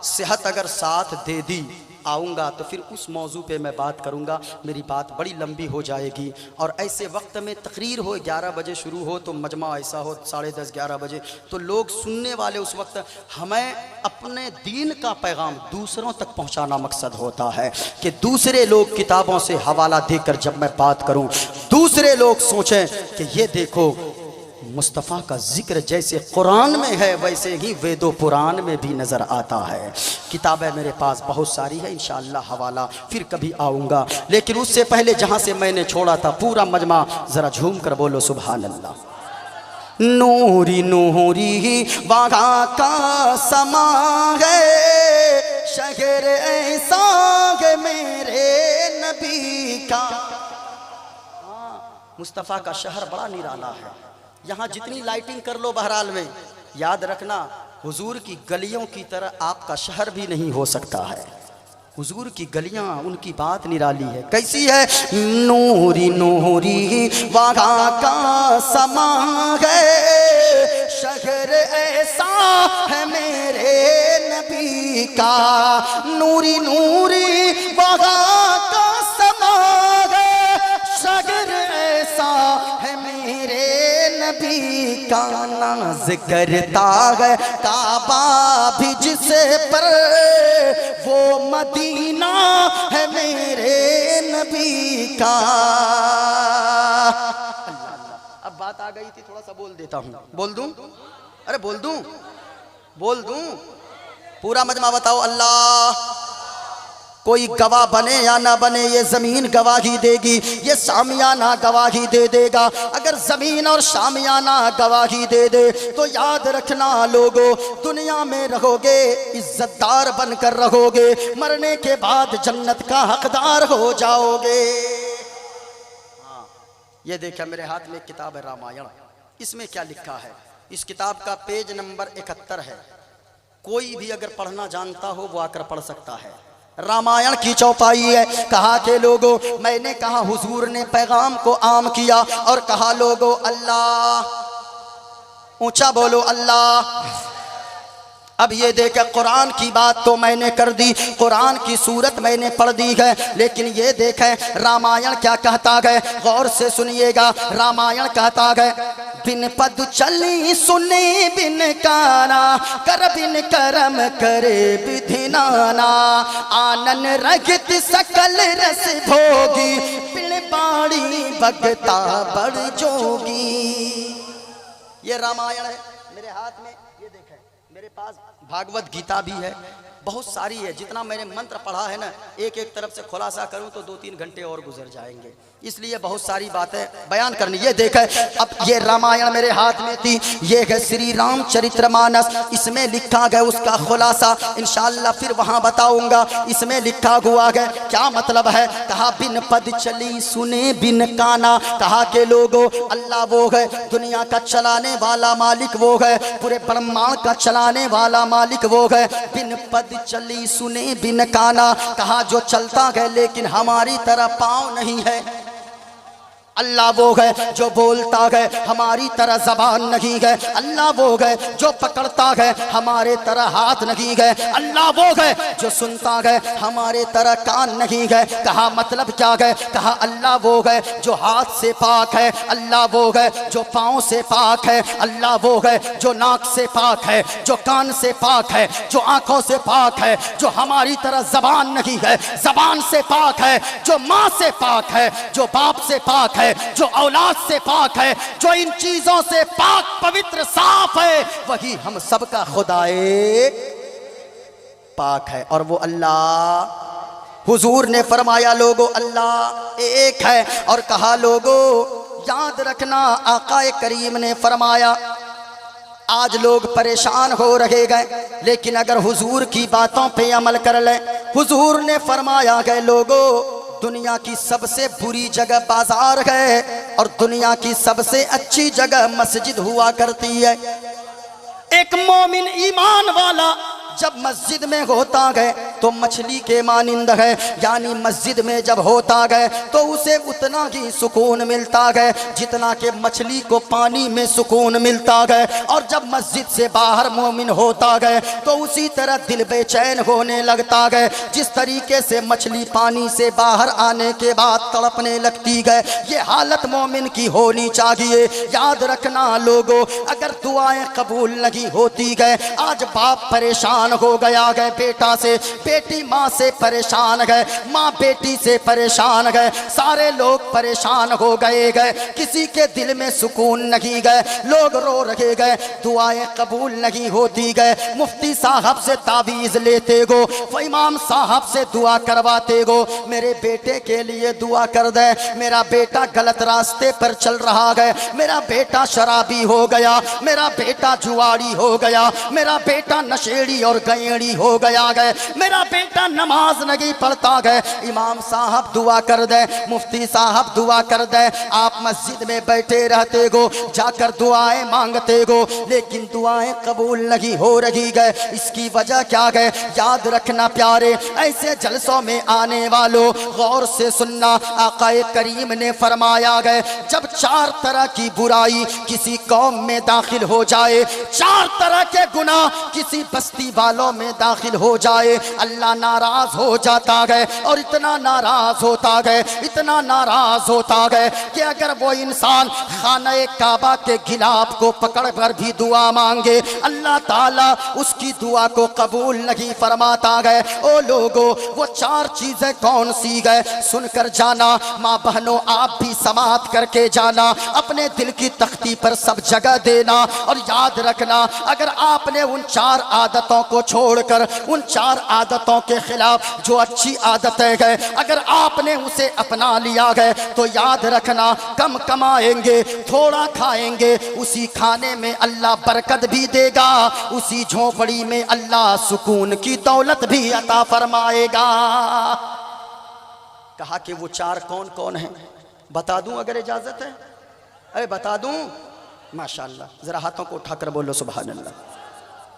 सेहत अगर साथ दे दी, आऊँगा तो फिर उस मौजू पे मैं बात करूँगा। मेरी बात बड़ी लंबी हो जाएगी और ऐसे वक्त में तकरीर हो 11 बजे शुरू हो तो मजमा ऐसा हो 10:30 11 बजे, तो लोग सुनने वाले उस वक्त, हमें अपने दीन का पैगाम दूसरों तक पहुँचाना मकसद होता है कि दूसरे लोग किताबों से हवाला देकर जब मैं बात करूँ, दूसरे लोग सोचें कि ये देखो मुस्तफ़ा का जिक्र जैसे कुरान में है वैसे ही वेदो पुराण में भी नज़र आता है। किताबें मेरे पास बहुत सारी है, इंशाअल्लाह हवाला फिर कभी आऊँगा। लेकिन उससे पहले जहाँ से मैंने छोड़ा था पूरा मजमा ज़रा झूम कर बोलो सुभान अल्लाह। नूरी नूरी वागा का समा है, शहर ऐसा है मेरे नबी का। मुस्तफ़ा का शहर बड़ा निराला है। यहाँ जितनी लाइटिंग कर लो बहराल में, याद रखना हुजूर की गलियों की तरह आपका शहर भी नहीं हो सकता है। हुजूर की गलियाँ, उनकी बात निराली है। कैसी है? नूरी नूरी वागा का समा है, शहर ऐसा है मेरे नबी का। नूरी नूरी वागा का समा है, शहर ऐसा है मेरे नबी का। नाज करता है काबा भी जिसे पर, वो मदीना है मेरे नबी का। अब बात आ गई थी, थोड़ा सा बोल देता हूँ। बोल दूं? अरे बोल दूं? बोल दूं? पूरा मजमा बताओ अल्लाह। कोई गवाह बने या ना बने, ये ज़मीन गवाही देगी, ये शामियाना गवाही दे देगा। अगर ज़मीन और शामियाना गवाही दे दे तो याद रखना लोगों, दुनिया में रहोगे इज्जतदार बनकर रहोगे, मरने के बाद जन्नत का हकदार हो जाओगे। हाँ, ये देखा मेरे हाथ में किताब है रामायण, इसमें क्या लिखा है? इस किताब का पेज नंबर 71 है। कोई भी अगर पढ़ना जानता हो वो आकर पढ़ सकता है। रामायण की चौपाई है। कहा के लोगों, मैंने कहा हुजूर ने पैगाम को आम किया और कहा लोगों अल्लाह, ऊंचा बोलो अल्लाह। अब ये देखे कुरान की बात तो मैंने कर दी, कुरान की सूरत मैंने पढ़ दी है, लेकिन ये देखें रामायण क्या कहता है, गौर से सुनिएगा। रामायण कहता है, बिन पद चली सुने बिन काना, कर बिन करम करे विधि नाना। आनन रहित सकल रस भोगी, बिन बाड़ी भगता बड़ जोगी। ये रामायण है मेरे हाथ में। ये देखें मेरे पास भागवत गीता भी है, बहुत सारी है। जितना मैंने मंत्र पढ़ा है ना, एक एक तरफ से खुलासा करूं तो 2-3 घंटे और गुजर जाएंगे, इसलिए बहुत सारी बातें बयान करनी। ये देखें, अब ये रामायण मेरे हाथ में थी, ये है श्री रामचरितमानस, इसमें लिखा गया उसका खुलासा इंशाअल्लाह फिर वहां बताऊंगा। इसमें लिखा हुआ है क्या मतलब है? कहा बिन पद चली सुने बिन काना। कहा के लोगों अल्लाह वो है दुनिया का चलाने वाला मालिक, वो है पूरे ब्रह्मांड का चलाने वाला मालिक, वो है बिन पद चली सुने बिन काना। कहा जो चलता है लेकिन हमारी तरह पाँव नहीं है। अल्लाह वो है जो बोलता है हमारी तरह जबान नहीं है। अल्लाह वो है जो पकड़ता है हमारे तरह हाथ नहीं है। अल्लाह वो है जो सुनता है हमारे तरह कान नहीं है। कहा मतलब क्या है? कहा अल्लाह वो है जो हाथ से पाक है, अल्लाह वो है जो पाँव से पाक है, अल्लाह वो है जो नाक से पाक है, जो कान से पाक है, जो आंखों से पाक है, जो हमारी तरह जबान नहीं है, जबान से पाक है, जो माँ से पाक है, जो बाप से पाक है, जो औलाद से पाक है, जो इन चीजों से पाक पवित्र साफ है, वही हम सबका खुदाए पाक है। और वो अल्लाह, हुजूर ने फरमाया लोगो अल्लाह एक है। और कहा लोगो याद रखना आकाए करीम ने फरमाया, आज लोग परेशान हो रहे गए, लेकिन अगर हुजूर की बातों पे अमल कर ले, हुजूर ने फरमाया गए लोगो दुनिया की सबसे बुरी जगह बाजार है और दुनिया की सबसे अच्छी जगह मस्जिद हुआ करती है। एक मोमिन ईमान वाला जब मस्जिद में होता गए तो मछली के मानिंद है, यानी मस्जिद में जब होता गए तो उसे उतना ही सुकून मिलता गए जितना कि मछली को पानी में सुकून मिलता गए। और जब मस्जिद से बाहर मोमिन होता गए तो उसी तरह दिल बेचैन होने लगता गए जिस तरीके से मछली पानी से बाहर आने के बाद तड़पने लगती गए। ये हालत मोमिन की होनी चाहिए। याद रखना लोगों, अगर दुआएं कबूल नहीं होती गए, आज बाप परेशान हो गया गए बेटा से, बेटी माँ से परेशान गए, माँ बेटी से परेशान गए, सारे लोग परेशान हो गए, किसी के दिल में सुकून नहीं गए, लोग रो रहे गए, दुआएं कबूल नहीं होती गए। मुफ्ती साहब से तावीज़ लेते गो, इमाम साहब से दुआ करवाते गो, मेरे बेटे के लिए दुआ कर दे, मेरा बेटा गलत रास्ते पर चल रहा है, मेरा बेटा शराबी हो गया, मेरा बेटा जुआरी हो गया, मेरा बेटा नशेड़ी और गयेड़ी हो गया है, मेरा बेटा नमाज नहीं पढ़ता है। इमाम साहब दुआ कर दे, मुफ्ती साहब दुआ कर दे। आप मस्जिद में बैठे रहते गो, जाकर दुआएं मांगते गो, लेकिन दुआएं कबूल नहीं हो रही है। इसकी वजह क्या है? याद रखना प्यारे, ऐसे जलसों में आने वालों गौर से सुनना। आकाए करीम ने फरमाया है, जब 4 तरह की बुराई किसी कौम में दाखिल हो जाए, 4 तरह के गुनाह किसी बस्ती वालों में दाखिल हो जाए, अल्लाह नाराज हो जाता है। और इतना नाराज होता है, इतना नाराज होता है कि अगर वो इंसान खाने काबा के गिलाफ को पकड़ कर भी दुआ मांगे, अल्लाह ताला उसकी दुआ को कबूल नहीं फरमाता है। ओ लोगों, वो 4 चीजें कौन सी है? सुनकर जाना, माँ बहनों आप भी समाप्त करके जाना, अपने दिल की तख्ती पर सब जगह देना। और याद रखना, अगर आपने उन 4 आदतों को छोड़कर उन 4 आदतों के खिलाफ जो अच्छी आदतें गए, अगर आपने उसे अपना लिया गए तो याद रखना, कम कमाएंगे, थोड़ा खाएंगे, उसी खाने में अल्लाह बरकत भी देगा, उसी झोपड़ी में अल्लाह सुकून की दौलत भी अता फरमाएगा। कहा कि वो 4 कौन कौन हैं? बता दूं अगर इजाजत है? अरे बता दूं? माशाअल्लाह, जरा हाथों को उठाकर बोलो सुभान अल्लाह,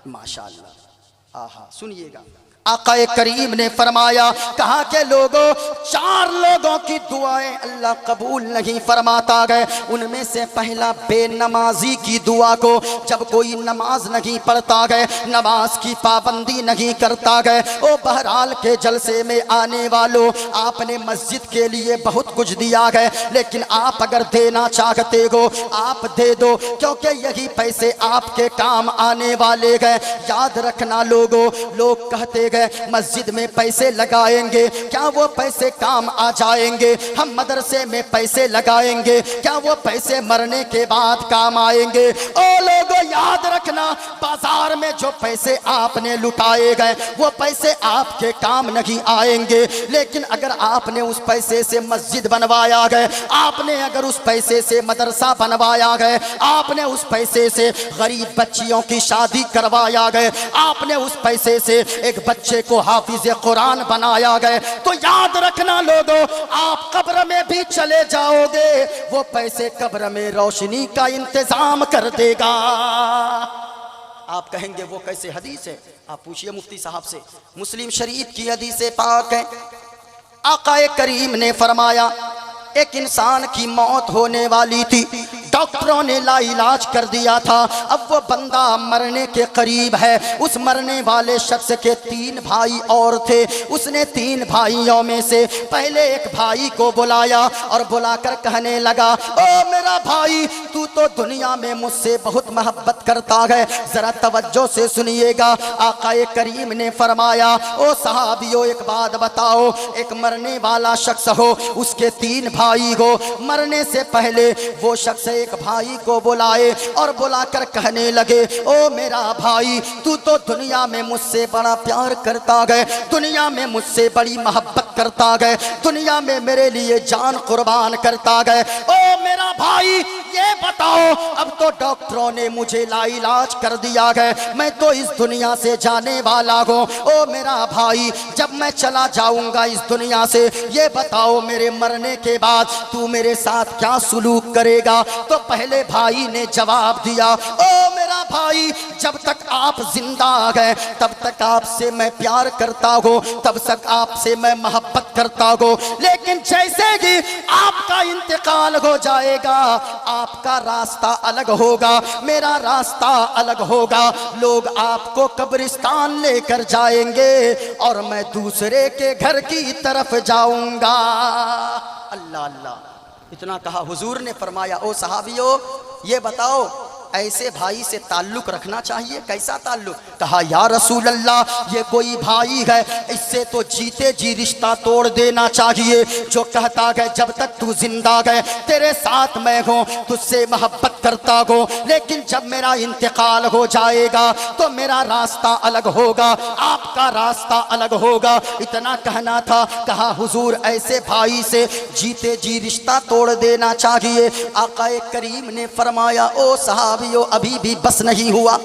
माशाअल्लाह। आहा, सुनिएगा, आकाए करीम ने फरमाया, कहा के लोगों, 4 लोगों की दुआएं अल्लाह कबूल नहीं फरमाता है। उनमें से पहला बेनमाजी की दुआ को, जब कोई नमाज नहीं पढ़ता है, नमाज की पाबंदी नहीं करता है। ओ बहरहाल के जलसे में आने वालों, आपने मस्जिद के लिए बहुत कुछ दिया है, लेकिन आप अगर देना चाहते हो आप दे दो, क्योंकि यही पैसे आपके काम आने वाले हैं। याद रखना लोगों, लोग कहते मस्जिद में पैसे लगाएंगे, क्या वो पैसे काम आ जाएंगे? हम मदरसे में पैसे लगाएंगे, क्या वो पैसे मरने के बाद काम आएंगे? ओ लोगों, याद रखना, बाजार में जो पैसे आपने लुटाए गए वो पैसे आपके काम नहीं आएंगे, लेकिन अगर आपने उस पैसे से मस्जिद बनवाया गए, आपने अगर उस पैसे से मदरसा बनवाया गए, आपने उस पैसे से गरीब बच्चियों की शादी करवाया गए, आपने उस पैसे से एक बच्चे को हाफिज कुरान बनाया गए, तो याद रखना लोगों, आप कब्र में भी चले जाओगे, वो पैसे कब्र में रोशनी का इंतजाम कर देगा। आप कहेंगे वो कैसे? हदीस है, आप पूछिए मुफ्ती साहब से, मुस्लिम शरीफ की हदीस पाक है। आकाए करीम ने फरमाया, एक इंसान की मौत होने वाली थी, डॉक्टरों ने लाइलाज कर दिया था, अब वो बंदा मरने के करीब है। उस मरने वाले शख्स के 3 भाई और थे, उसने 3 भाइयों में से पहले एक भाई को बुलाया और बुलाकर कहने लगा, ओ मेरा भाई, तू तो दुनिया में मुझसे बहुत मोहब्बत करता है, जरा तवज्जो से सुनिएगा। आकाए करीम ने फरमाया, ओ सहाबियों, एक बात बताओ, एक मरने वाला शख्स हो, उसके 3 भाई हो, मरने से पहले वो शख्स एक भाई को बुलाए और बुलाकर कहने लगे, ओ मेरा भाई, तू तो दुनिया में मुझसे बड़ा प्यार करता है, दुनिया में मुझसे बड़ी मोहब्बत करता है, दुनिया में मेरे लिए जान कुर्बान करता है। ओ मेरा भाई, ये बता, बताओ, अब तो डॉक्टरों ने मुझे लाइलाज कर दिया है, मैं तो इस दुनिया से जाने वाला हूँ। ओ मेरा भाई, जब मैं चला जाऊंगा इस दुनिया से, ये बताओ मेरे मरने के बाद तू मेरे साथ क्या सुलूक करेगा? तो पहले भाई ने जवाब दिया, ओ मेरा भाई, जब तक आप जिंदा हैं तब तक आपसे मैं प्यार करता हूँ, तब तक आपसे मैं मोहब्बत करता हूँ, लेकिन जैसे ही आपका इंतकाल हो जाएगा, आपका रास्ता अलग होगा, मेरा रास्ता अलग होगा। लोग आपको कब्रिस्तान लेकर जाएंगे और मैं दूसरे के घर की तरफ जाऊंगा। अल्लाह अल्लाह। इतना कहा, हुजूर ने फरमाया, ओ सहाबियों, ये बताओ ऐसे भाई से ताल्लुक रखना चाहिए? कैसा ताल्लुक? कहा, या रसूल अल्लाह, ये कोई भाई है, इससे तो जीते जी रिश्ता तोड़ देना चाहिए, जो कहता है जब तक तू जिंदा है तेरे साथ मैं हूँ, तुझसे मोहब्बत करता हूँ, लेकिन जब मेरा इंतकाल हो जाएगा तो मेरा रास्ता अलग होगा, आपका रास्ता अलग होगा। इतना कहना था। कहा, हुजूर ऐसे भाई से जीते जी रिश्ता तोड़ देना चाहिए। आकाए करीम ने फरमाया, ओ सहाब, अभी भी बस नहीं हुआ।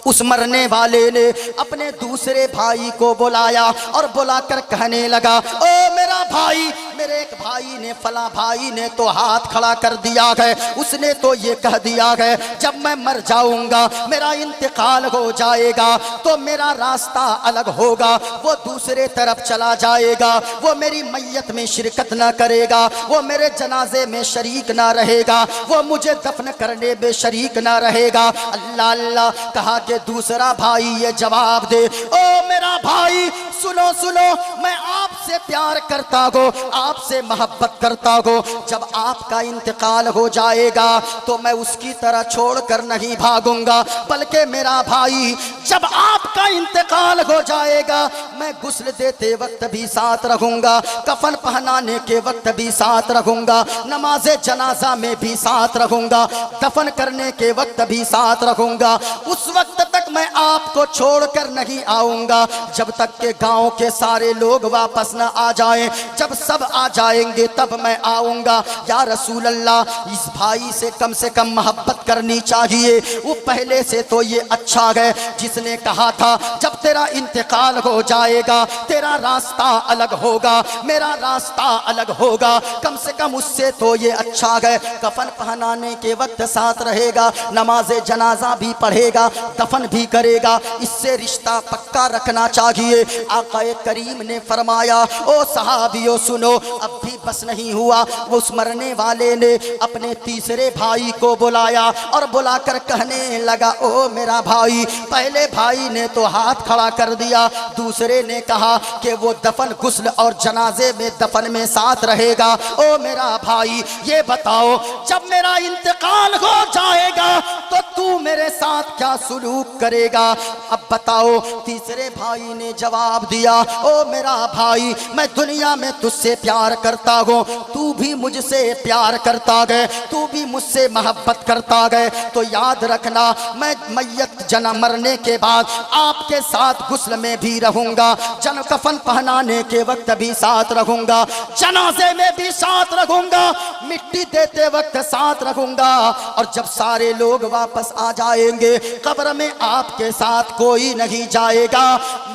उस मरने वाले ने अपने दूसरे भाई को बुलाया और बुलाकर कहने लगा, ओ मेरा भाई, मेरे एक भाई ने, फला भाई ने तो हाथ खड़ा कर दिया है, उसने तो ये कह दिया है जब मैं मर जाऊंगा, मेरा इंतकाल हो जाएगा तो मेरा रास्ता अलग होगा, वो दूसरे तरफ चला जाएगा, वो मेरी मैयत में शिरकत ना करेगा, वो मेरे जनाजे में शरीक ना रहेगा, वो मुझे दफन करने में शरीक ना रहेगा। अल्लाह अल्लाह। कहा कि दूसरा भाई ये जवाब दे, ओ मेरा भाई, सुनो सुनो, मैं आपसे प्यार करता हूँ, आपसे मोहब्बत करता हूँ, जब आपका इंतकाल हो जाएगा तो मैं उसकी तरह छोड़कर नहीं भागूंगा, बल्कि मेरा भाई, जब आपका इंतकाल हो जाएगा मैं गुस्ल देते वक्त भी साथ रहूंगा, कफन पहनाने के वक्त भी साथ रहूंगा, नमाज़े जनाजा में भी साथ रहूंगा, दफन करने के वक्त भी साथ रहूंगा। उस वक्त तक मैं आपको छोड़कर नहीं आऊंगा जब तक के गांव के सारे लोग वापस न आ जाएं। जब सब आ जाएंगे तब मैं आऊंगा। या रसूल अल्लाह, इस भाई से कम मोहब्बत करनी चाहिए। वो पहले से तो ये अच्छा है जिसने कहा था जब तेरा इंतकाल हो जाएगा तेरा रास्ता अलग होगा, मेरा रास्ता अलग होगा, कम से कम उससे तो ये अच्छा है। कफन पहनाने के वक्त साथ रहेगा, नमाज जनाजा भी पढ़ेगा, दफन भी करेगा, इससे रिश्ता पक्का रखना चाहिए। आकाए करीम ने फरमाया, ओ सहाबियों सुनो, अब भी बस नहीं हुआ। वो उस मरने वाले ने अपने तीसरे भाई को बुलाया और बुलाकर कहने लगा, ओ मेरा भाई, पहले भाई ने तो हाथ खड़ा कर दिया, दूसरे ने कहा कि वो दफन गुस्ल और जनाजे में दफन में साथ रहेगा। ओ मेरा भाई, ये बताओ जब मेरा इंतकाल हो जाएगा तो तू मेरे साथ क्या सुलूक करेगा? अब बताओ। तीसरे भाई ने जवाब दिया, ओ मेरा भाई, मैं दुनिया में तुझसे प्यार करता हूँ, तू भी मुझसे प्यार करता है, तू भी मुझसे मोहब्बत करता है, तो याद रखना मैं मैयत जना मरने के बाद आपके साथ गुस्ल में भी रहूंगा, जन कफन पहनाने के वक्त भी साथ रहूंगा, जनाजे में भी साथ रहूंगा, मिट्टी देते वक्त साथ रहूंगा, और जब सारे लोग वापस आ जाएंगे कब्र में आपके साथ कोई नहीं जाएगा,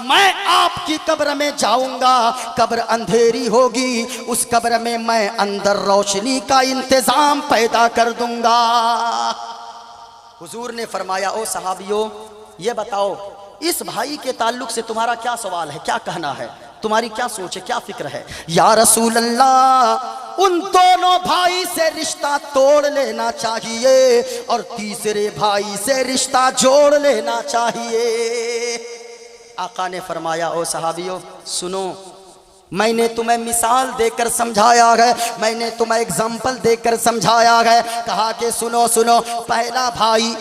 मैं आपकी कब्र में जाऊंगा, कब्र अंधेरी होगी, उस कब्र में मैं अंदर रोशनी का इंतजाम पैदा कर दूंगा। हुजूर ने फरमाया, ओ सहाबियों, ये बताओ इस भाई के ताल्लुक से तुम्हारा क्या सवाल है, क्या कहना है, तुम्हारी क्या सोच है, क्या फिक्र है? या रसूल अल्लाह, उन दोनों भाई से रिश्ता तोड़ लेना चाहिए और तीसरे भाई से रिश्ता जोड़ लेना चाहिए। आका ने फरमाया, ओ सहाबियों सुनो, मैंने तुम्हें मिसाल देकर समझाया है, मैंने तुम्हें एग्जाम्पल देकर समझाया है। कहा कि सुनो सुनो, पहला भाई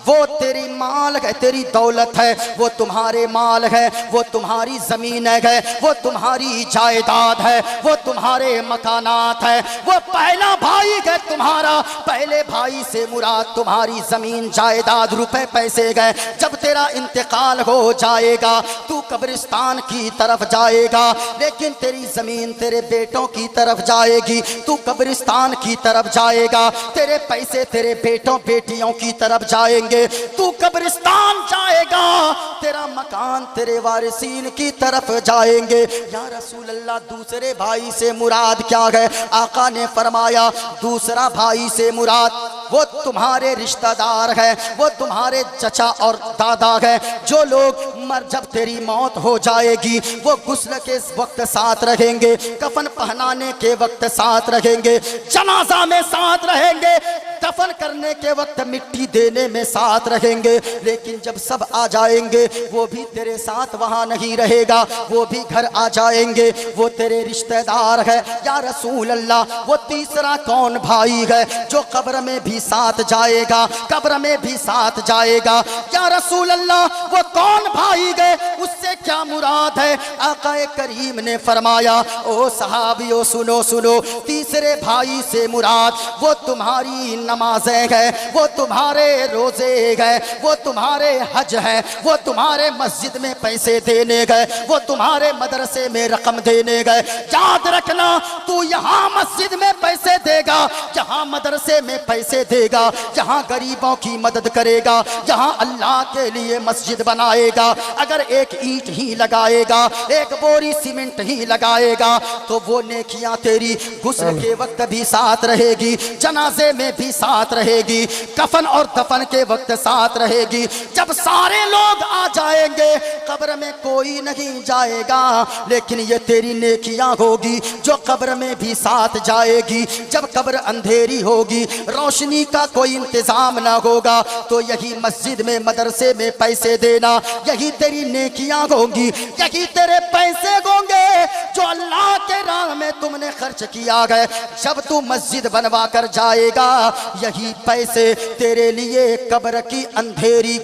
वो तेरी माल है, तेरी दौलत है, वो तुम्हारे माल है, वो तुम्हारी ज़मीन है, वो तुम्हारी जायदाद है, वो तुम्हारे मकानात है, वो पहला भाई है तुम्हारा, पहले भाई से मुराद तुम्हारी जमीन जायदाद रुपए पैसे गए। जब तेरा इंतकाल हो जाएगा तू कब्रिस्तान की तरफ जाएगा, लेकिन तेरी जमीन तेरे बेटों की तरफ जाएगी। तू कब्रिस्तान की तरफ जाएगा, तेरे पैसे तेरे बेटों बेटियों की तरफ जाएंगे। तू कब्रिस्तान जाएगा, तेरा मकान तेरे वारिसीन की तरफ जाएंगे। या रसूल अल्लाह, दूसरे भाई से मुराद क्या है? आका ने फरमाया दूसरा भाई से मुराद वो तुम्हारे रिश्तेदार है, वो तुम्हारे चचा और दादा है, जो लोग जब तेरी मौत हो जाएगी वो गुस्ल के वक्त साथ रहेंगे, कफन पहनाने के वक्त साथ रहेंगे, जनाजा में साथ रहेंगे, दफन करने के वक्त मिट्टी देने में साथ रहेंगे। लेकिन जब सब आ जाएंगे वो भी तेरे साथ वहां नहीं रहेगा, वो भी घर आ जाएंगे, वो तेरे रिश्तेदार है। या रसूल अल्लाह, वो तीसरा कौन भाई है जो कब्र में भी साथ जाएगा, कब्र में भी साथ जाएगा? या रसूल अल्लाह, वो कौन भाई है, उससे क्या मुराद है? आका करीम ने फरमाया ओ सहाबियों सुनो सुनो, तीसरे भाई से मुराद वो तुम्हारी नमाजें हैं, वो तुम्हारे रोजे हैं, वो तुम्हारे हज हैं, वो तुम्हारे मस्जिद में पैसे देने गए, वो तुम्हारे मदरसे में रकम देने गए। याद रखना, तू यहाँ मस्जिद में पैसे देगा, जहाँ मदरसे में पैसे देगा, जहाँ गरीबों की मदद करेगा, जहाँ अल्लाह के लिए मस्जिद बनाएगा, अगर एक ईंट ही लगाएगा, एक बोरी सीमेंट ही लगाएगा, तो वो नेकियां तेरी गुस्ल के वक्त भी साथ रहेगी, जनाजे में भी साथ रहेगी, कफन और दफन के वक्त साथ रहेगी। जब सारे लोग आ जाएंगे कब्र में कोई नहीं जाएगा, लेकिन ये तेरी नेकियां होगी जो कब्र में भी साथ जाएगी। जब कब्र अंधेरी होगी, रोशनी का कोई इंतजाम ना होगा, तो यही मस्जिद में मदरसे में पैसे देना, यही तेरी नेकियां होंगी, यही तेरे पैसे होंगे जो अल्लाह के राह में तुमने खर्च किया है। जब तू मस्जिद बनवा कर जाएगा, यही पैसे तेरे लिए कब्र की अंधेरी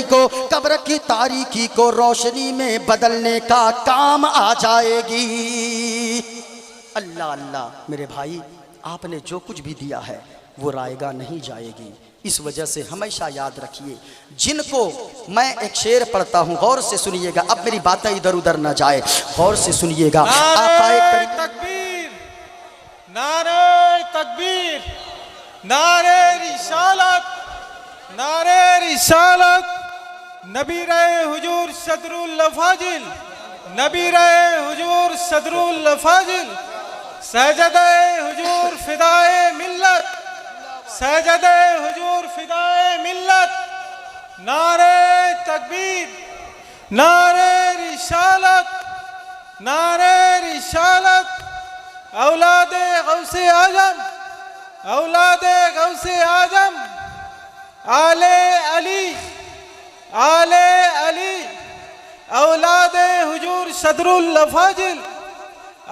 को कब्र की तारीकी को रोशनी में बदलने का काम आ जाएगी। अल्लाह अल्लाह मेरे भाई, आपने जो कुछ भी दिया है वो रायगा नहीं जाएगी। इस वजह से हमेशा याद रखिए, जिनको मैं एक शेर पढ़ता हूँ, गौर से सुनिएगा, अब मेरी बातें इधर उधर ना जाए, गौर से सुनिएगा। नारे तकबीर, नारे तकबीर, नारे रिसालत, नारे रिसालत, नबी रहे हुजूर सदरुल फाजिल, नबी रहे हुजूर सदरुल फाजिल, सजदे हुजूर फिदाए मिल्लत, सजदे हुजूर फिदाए मिल्लत। नारे तकबीर, नारे रिसालत, नारे रिसालत, औलादे गौसे आजम, औलादे गौसे आजम, आले अली, आले अली, औलादे हुजूर सदरुल फाजिल,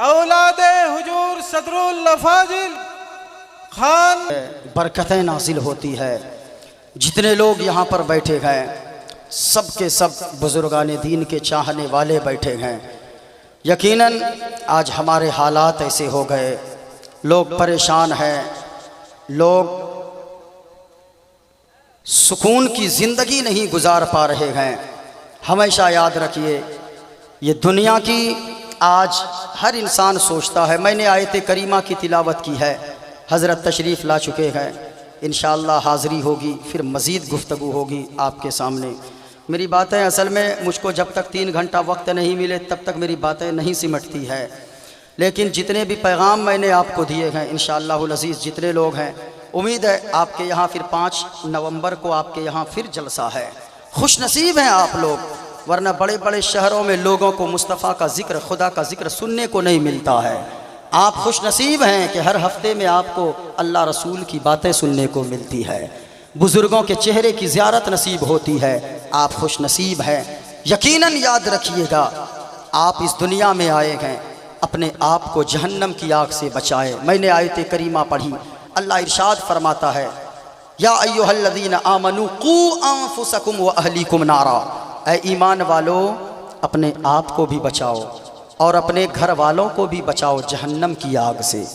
औलादे हुजूर सदरुल फाजिल खान। बरकतें नाजिल होती है। जितने लोग यहाँ पर बैठे हैं सब के सब बुजुर्गान दीन के चाहने वाले बैठे हैं। यकीनन आज हमारे हालात ऐसे हो गए, लोग परेशान हैं, लोग सुकून की ज़िंदगी नहीं गुजार पा रहे हैं। हमेशा याद रखिए, ये दुनिया की आज हर इंसान सोचता है। मैंने आयत करीमा की तिलावत की है, हज़रत तशरीफ़ ला चुके हैं, इंशाअल्लाह हाज़री होगी, फिर मज़ीद गुफ्तगू होगी आपके सामने। मेरी बातें असल में मुझको जब तक 3 घंटा वक्त नहीं मिले तब तक मेरी बातें नहीं सिमटती है, लेकिन जितने भी पैगाम मैंने आपको दिए हैं इंशाअल्लाहुल अज़ीज़, जितने लोग हैं, उम्मीद है आपके यहाँ फिर 5 नवंबर को आपके यहाँ फिर जलसा है। खुश नसीब हैं आप लोग, वरना बड़े बड़े शहरों में लोगों को मुस्तफ़ा का ज़िक्र, खुदा का ज़िक्र सुनने को नहीं मिलता है। आप खुश नसीब हैं कि हर हफ्ते में आपको अल्लाह रसूल की बातें सुनने को मिलती है, बुज़ुर्गों के चेहरे की ज़ियारत नसीब होती है। आप खुश नसीब हैं। यकीनन याद रखिएगा, आप इस दुनिया में आए हैं अपने आप को जहन्नम की आग से बचाए। मैंने आयत करीमा पढ़ी, अल्लाह इरशाद फरमाता है, या अय्युहल्लज़ीना आमनू कू अनफुसकुम व अहलीकुम नारा, ऐ ईमान वालों अपने आप को भी बचाओ और अपने घर वालों को भी बचाओ जहन्नम की आग से।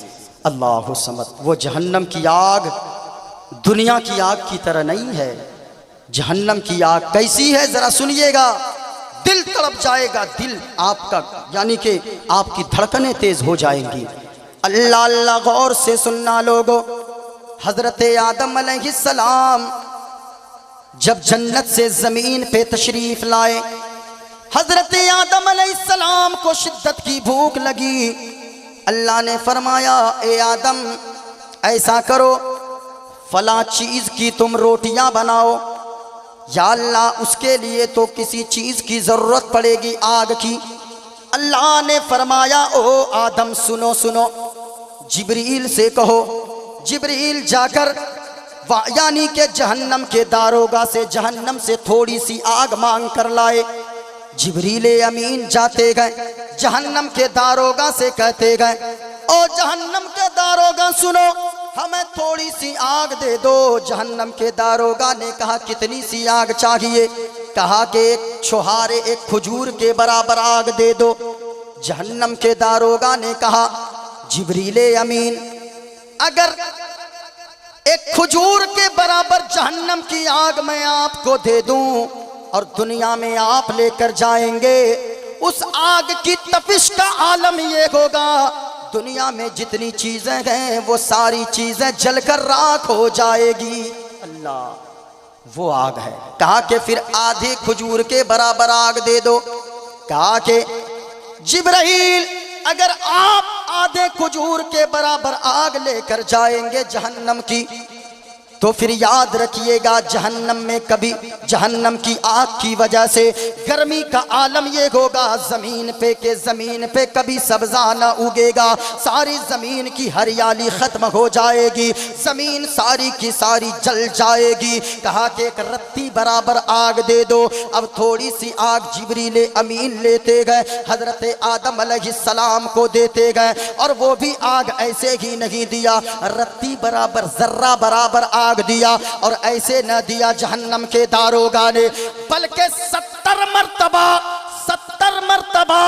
अल्लाह समद। वो जहन्नम की आग दुनिया की आग की तरह नहीं है। जहन्नम की आग कैसी है जरा सुनिएगा, दिल तड़प जाएगा, दिल आपका यानी कि आपकी धड़कनें तेज हो जाएंगी। अल्लाह अल्लाह गौर से सुनना लोगो। हजरत आदम अलैहिस्सलाम जब जन्नत से जमीन पे तशरीफ लाए, हजरत आदम अलैहिस्सलाम को शिद्दत की भूख लगी। अल्लाह ने फरमाया, ए आदम ऐसा करो, फला चीज की तुम रोटियां बनाओ। या अल्लाह उसके लिए तो किसी चीज की जरूरत पड़ेगी, आग की। अल्लाह ने फरमाया, ओ आदम सुनो सुनो, जिब्रील से कहो, जिब्रील जाकर यानी के जहन्नम के दारोगा से जहन्नम से थोड़ी सी आग मांग कर लाए। जिब्रील अमीन जाते गए, जहन्नम के दारोगा से कहते गए, ओ जहन्नम के दारोगा सुनो, हमें थोड़ी सी आग दे दो। जहन्नम के दारोगा ने कहा, कितनी सी आग चाहिए? कहा कि एक छुहारे, एक खजूर के बराबर आग दे दो। जहन्नम के दारोगा ने कहा, जिब्रील अमीन अगर एक खजूर के बराबर जहन्नम की आग मैं आपको दे दूं और दुनिया में आप लेकर जाएंगे, उस आग की तपिश का आलम ये होगा, दुनिया में जितनी चीजें हैं वो सारी चीजें जलकर राख हो जाएगी। अल्लाह वो आग है। कहा कि फिर आधे खजूर के बराबर आग दे दो। कहा कि जिब्राइल अगर आप आधे खजूर के बराबर आग लेकर जाएंगे जहन्नम की, तो फिर याद रखिएगा जहन्नम में कभी जहन्नम की आग की वजह से गर्मी का आलम ये होगा, जमीन पे के जमीन पे कभी सब्जा न उगेगा, सारी जमीन की हरियाली खत्म हो जाएगी, जमीन सारी की सारी जल जाएगी। कहा कि एक रत्ती बराबर आग दे दो। अब थोड़ी सी आग जिब्रील अमीन लेते गए, हजरत आदम अलैहिस्सलाम को देते गए, और वो भी आग ऐसे ही नहीं दिया, रत्ती बराबर जर्रा बराबर आग दिया। और ऐसे न दिया जहन्नम के दारोगा ने, बल्कि 70 मर्तबा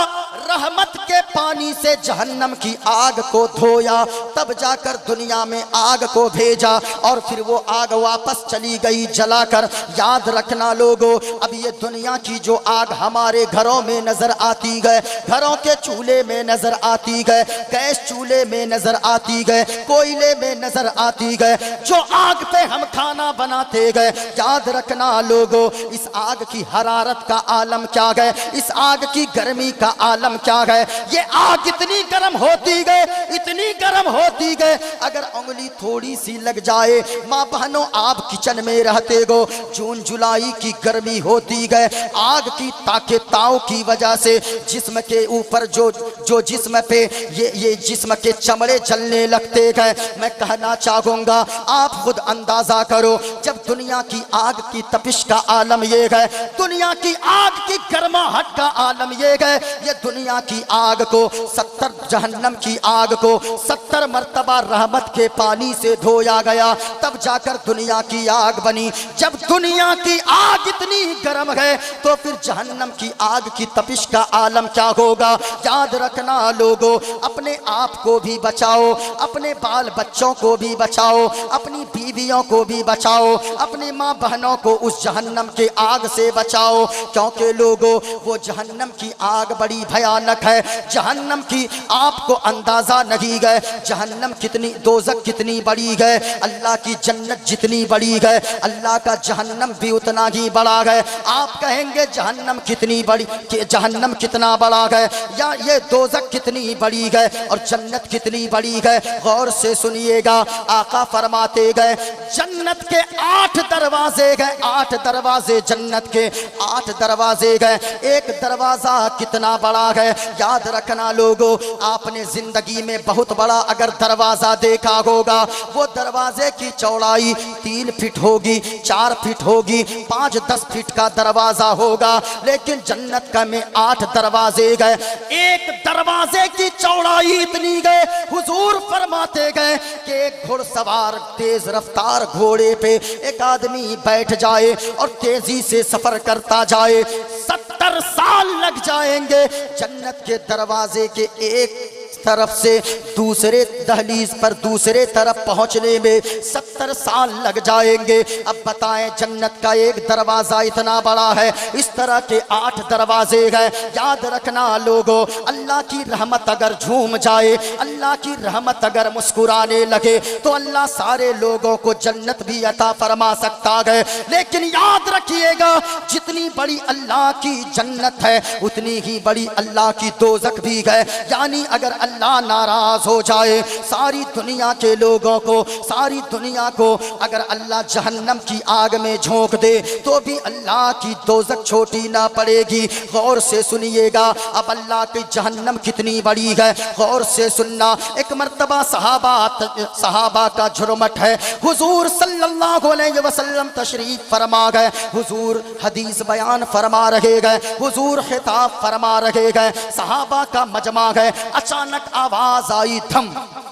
रहमत के पानी से जहन्नम की आग को धोया, तब जाकर दुनिया में आग को भेजा, और फिर वो आग वापस चली गई जलाकर। याद रखना लोगों, अब ये दुनिया की जो आग हमारे घरों में नजर आती गए, घरों के चूल्हे में नजर आती गए, गैस चूल्हे में नजर आती गए, कोयले में नजर आती गए, जो आग पे हम खाना बनाते गए, याद रखना लोगों, इस आग की हरारत का आलम क्या है, इस आग की गर्मी का आलम क्या है। ये आग इतनी गर्म होती गए, इतनी गर्म होती गए, अगर उंगली थोड़ी सी लग जाए, माँ बहनों आप किचन में रहते हो, जून जुलाई की गर्मी होती गए, आग की ताव की वजह से जिस्म के ऊपर जो जिस्म पे ये जिस्म के चमड़े जलने लगते गए। मैं कहना चाहूंगा आप खुद अंदाजा करो, जब दुनिया की आग की तपिश का आलम ये है, दुनिया की आग की गर्माहट का आलम ये है, ये दुनिया की आग को 70 जहन्नम की आग को 70 मर्तबा रहमत के पानी से धोया गया, तब जाकर दुनिया की आग बनी। जब दुनिया की आग इतनी गर्म है, तो फिर जहन्नम की आग की तपिश का आलम क्या होगा। याद रखना लोगों, अपने आप को भी बचाओ, अपने बाल बच्चों को भी बचाओ, अपनी बीवियों को भी बचाओ, अपनी माँ बहनों को उस जहन्नम के आग से बचाओ, क्योंकि लोगों वो जहन्नम की आग बड़ी भयानक है। जहन्नम की आपको अंदाजा नहीं है, जहन्नम कितनी, दोज़ख कितनी बड़ी है, अल्लाह की जन्नत जितनी बड़ी है, अल्लाह का जहन्नम भी उतना ही बड़ा है। आप कहेंगे जहन्नम कितनी बड़ी, जहन्नम कितना बड़ा है, या ये दोज़ख कितनी बड़ी है और जन्नत कितनी बड़ी है। गौर से सुनिएगा, आका फरमाते गए जन्नत के 8 दरवाजे गए, 8 दरवाजे जन्नत के, 8 दरवाजे गए। एक दरवाजा कितना बड़ा है, याद रखना लोगों, आपने जिंदगी में बहुत बड़ा अगर दरवाजा देखा होगा, वो दरवाजे की चौड़ाई 3 फीट होगी, 4 फीट होगी, 5-10 फीट का दरवाजा होगा, लेकिन जन्नत का में 8 दरवाजे गए। एक दरवाजे की चौड़ाई इतनी गए, हुजूर फरमाते गए कि एक घुड़सवार तेज रफ्तार घोड़े पे एक आदमी बैठ जाए और तेजी से सफर करता जाए, 70 साल लग जाएंगे जन्नत के दरवाजे के एक तरफ से दूसरे दहलीज पर दूसरे तरफ पहुंचने में 70 साल लग जाएंगे। अब बताएं, जन्नत का एक दरवाजा इतना बड़ा है, इस तरह के 8 दरवाजे हैं। याद रखना लोगों, अल्लाह की रहमत अगर झूम जाए, अल्लाह की रहमत अगर मुस्कुराने लगे तो अल्लाह सारे लोगों को जन्नत भी अता फरमा सकता है। लेकिन याद रखिएगा, जितनी बड़ी अल्लाह की जन्नत है उतनी ही बड़ी अल्लाह की दोज़ख भी है। यानी अगर अल्लाह नाराज हो जाए, सारी दुनिया के लोगों को, सारी दुनिया को अगर अल्लाह जहन्नम की आग में झोंक दे तो भी अल्लाह की दोज़ख छोटी ना पड़ेगी। गौर से सुनिएगा, अब अल्लाह की जहन्नम कितनी बड़ी है, गौर से सुनना। एक मर्तबा सहाबा का झुरमट है, हुजूर सल्लल्लाहु अलैहि वसल्लम तशरीफ फरमा गए, हुजूर हदीस बयान फरमा रहे गए, हुजूर खिताब फरमा रहे गए, सहाबा का मजमा है। अचानक आवाज आई, धम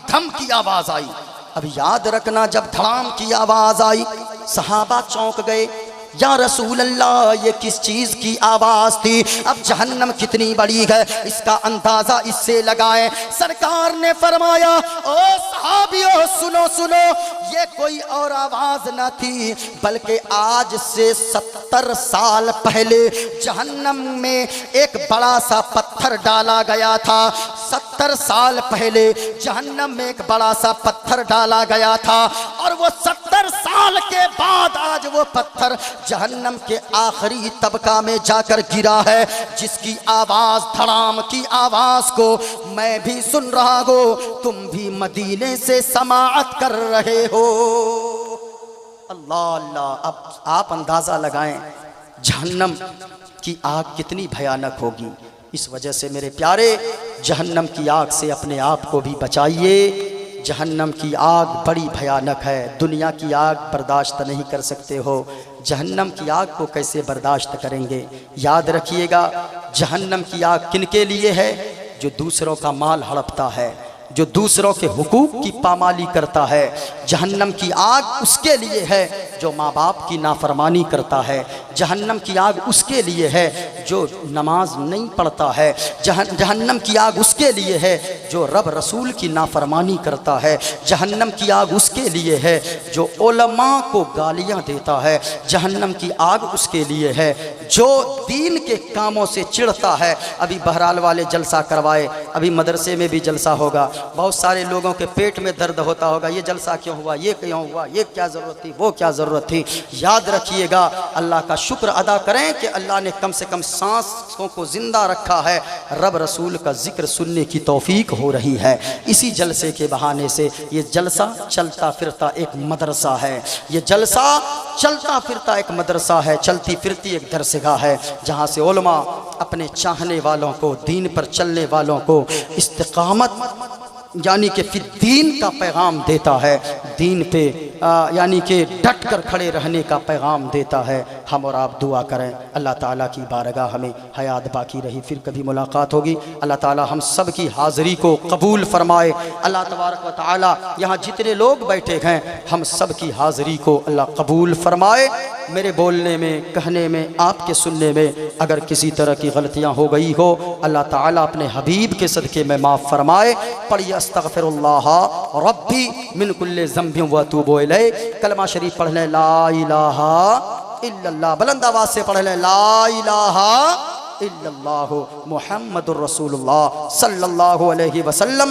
धम की आवाज आई। अब याद रखना, जब धड़ाम की आवाज आई सहाबा चौंक गए, या रसूल अल्लाह ये किस चीज की आवाज थी। अब जहन्नम कितनी बड़ी है इसका अंदाजा इससे लगाएं। सरकार ने फरमाया, ओ सहाबियों सुनो सुनो, ये कोई और आवाज न थी बल्कि आज से 70 साल पहले जहन्नम में एक बड़ा सा पत्थर डाला गया था। 70 साल पहले जहन्नम में एक बड़ा सा पत्थर डाला गया था और वो 70 साल के बाद आज वो पत्थर जहन्नम के आखिरी तबका में जाकर गिरा है, जिसकी आवाज, धड़ाम की आवाज को मैं भी सुन रहा हूं, तुम भी मदीने से समाअत कर रहे हो। अल्लाह अल्लाह। अब आप अंदाजा लगाएं जहन्नम की आग कितनी भयानक होगी। इस वजह से मेरे प्यारे, जहन्नम की आग से अपने आप को भी बचाइए। जहन्नम की आग बड़ी भयानक है, दुनिया की आग बर्दाश्त नहीं कर सकते हो, जहन्नम की आग को कैसे बर्दाश्त करेंगे। याद रखिएगा, जहन्नम की आग किन के लिए है? जो दूसरों का माल हड़पता है, जो दूसरों के हुकूक की पामाली करता है। जहन्नम की आग उसके लिए है जो माँ बाप की नाफरमानी करता है। जहन्नम की आग उसके लिए है जो नमाज नहीं पढ़ता है। जहन्नम की आग उसके लिए है जो रब रसूल की नाफरमानी करता है। जहन्नम की आग उसके लिए है जो उलमा को गालियाँ देता है। जहन्नम की आग उसके लिए है जो दीन के कामों से चिढ़ता है। अभी बहराल वाले जलसा करवाए, अभी मदरसे में भी जलसा होगा, बहुत सारे लोगों के पेट में दर्द होता होगा, ये जलसा क्यों हुआ, ये क्यों हुआ, ये क्या ज़रूरत थी, वो क्या ज़रूरत थी। याद रखिएगा, अल्लाह का शुक्र अदा करें कि अल्लाह ने कम से कम सांसों को ज़िंदा रखा है। रब रसूल का जिक्र सुनने की तौफीक हो रही है। इसी जलसे के बहाने से ये जलसा चलता फिरता एक मदरसा है। ये जलसा चलता फिरता एक मदरसा है, चलती फिरती एक दरसगाह है, जहाँ से उलमा अपने चाहने वालों को, दीन पर चलने वालों को इस्तिकामत यानी कि फिर दीन का पैगाम देता है, दीन पे यानी कि डट कर खड़े रहने का पैगाम देता है। हम और आप दुआ करें अल्लाह ताला की बारगाह हमें हयात बाकी रही, फिर कभी मुलाकात होगी। अल्लाह ताला हम सब की हाज़िरी को कबूल फरमाए। अल्लाह तबारक व ताला यहाँ जितने लोग बैठे हैं हम सब की हाज़िरी को अल्लाह कबूल फरमाए। मेरे बोलने में, कहने में, आपके सुनने में अगर किसी तरह की गलतियाँ हो गई हो, अल्लाह ताला अपने हबीब के सदक़े में माफ़ फरमाए। पढ़िए अस्तग़फिरुल्लाह रब्बी मिन कुल्लि ज़ंबिन व अतूबु इलैह। कलमा शरीफ पढ़ लें, ला इलाहा इल्लल्लाह। बुलंद आवाज़ से पढ़ लें, ला इलाहा इल्लल्लाह मुहम्मदुर रसूलुल्लाह सल्लल्लाहु अलैहि वसल्लम।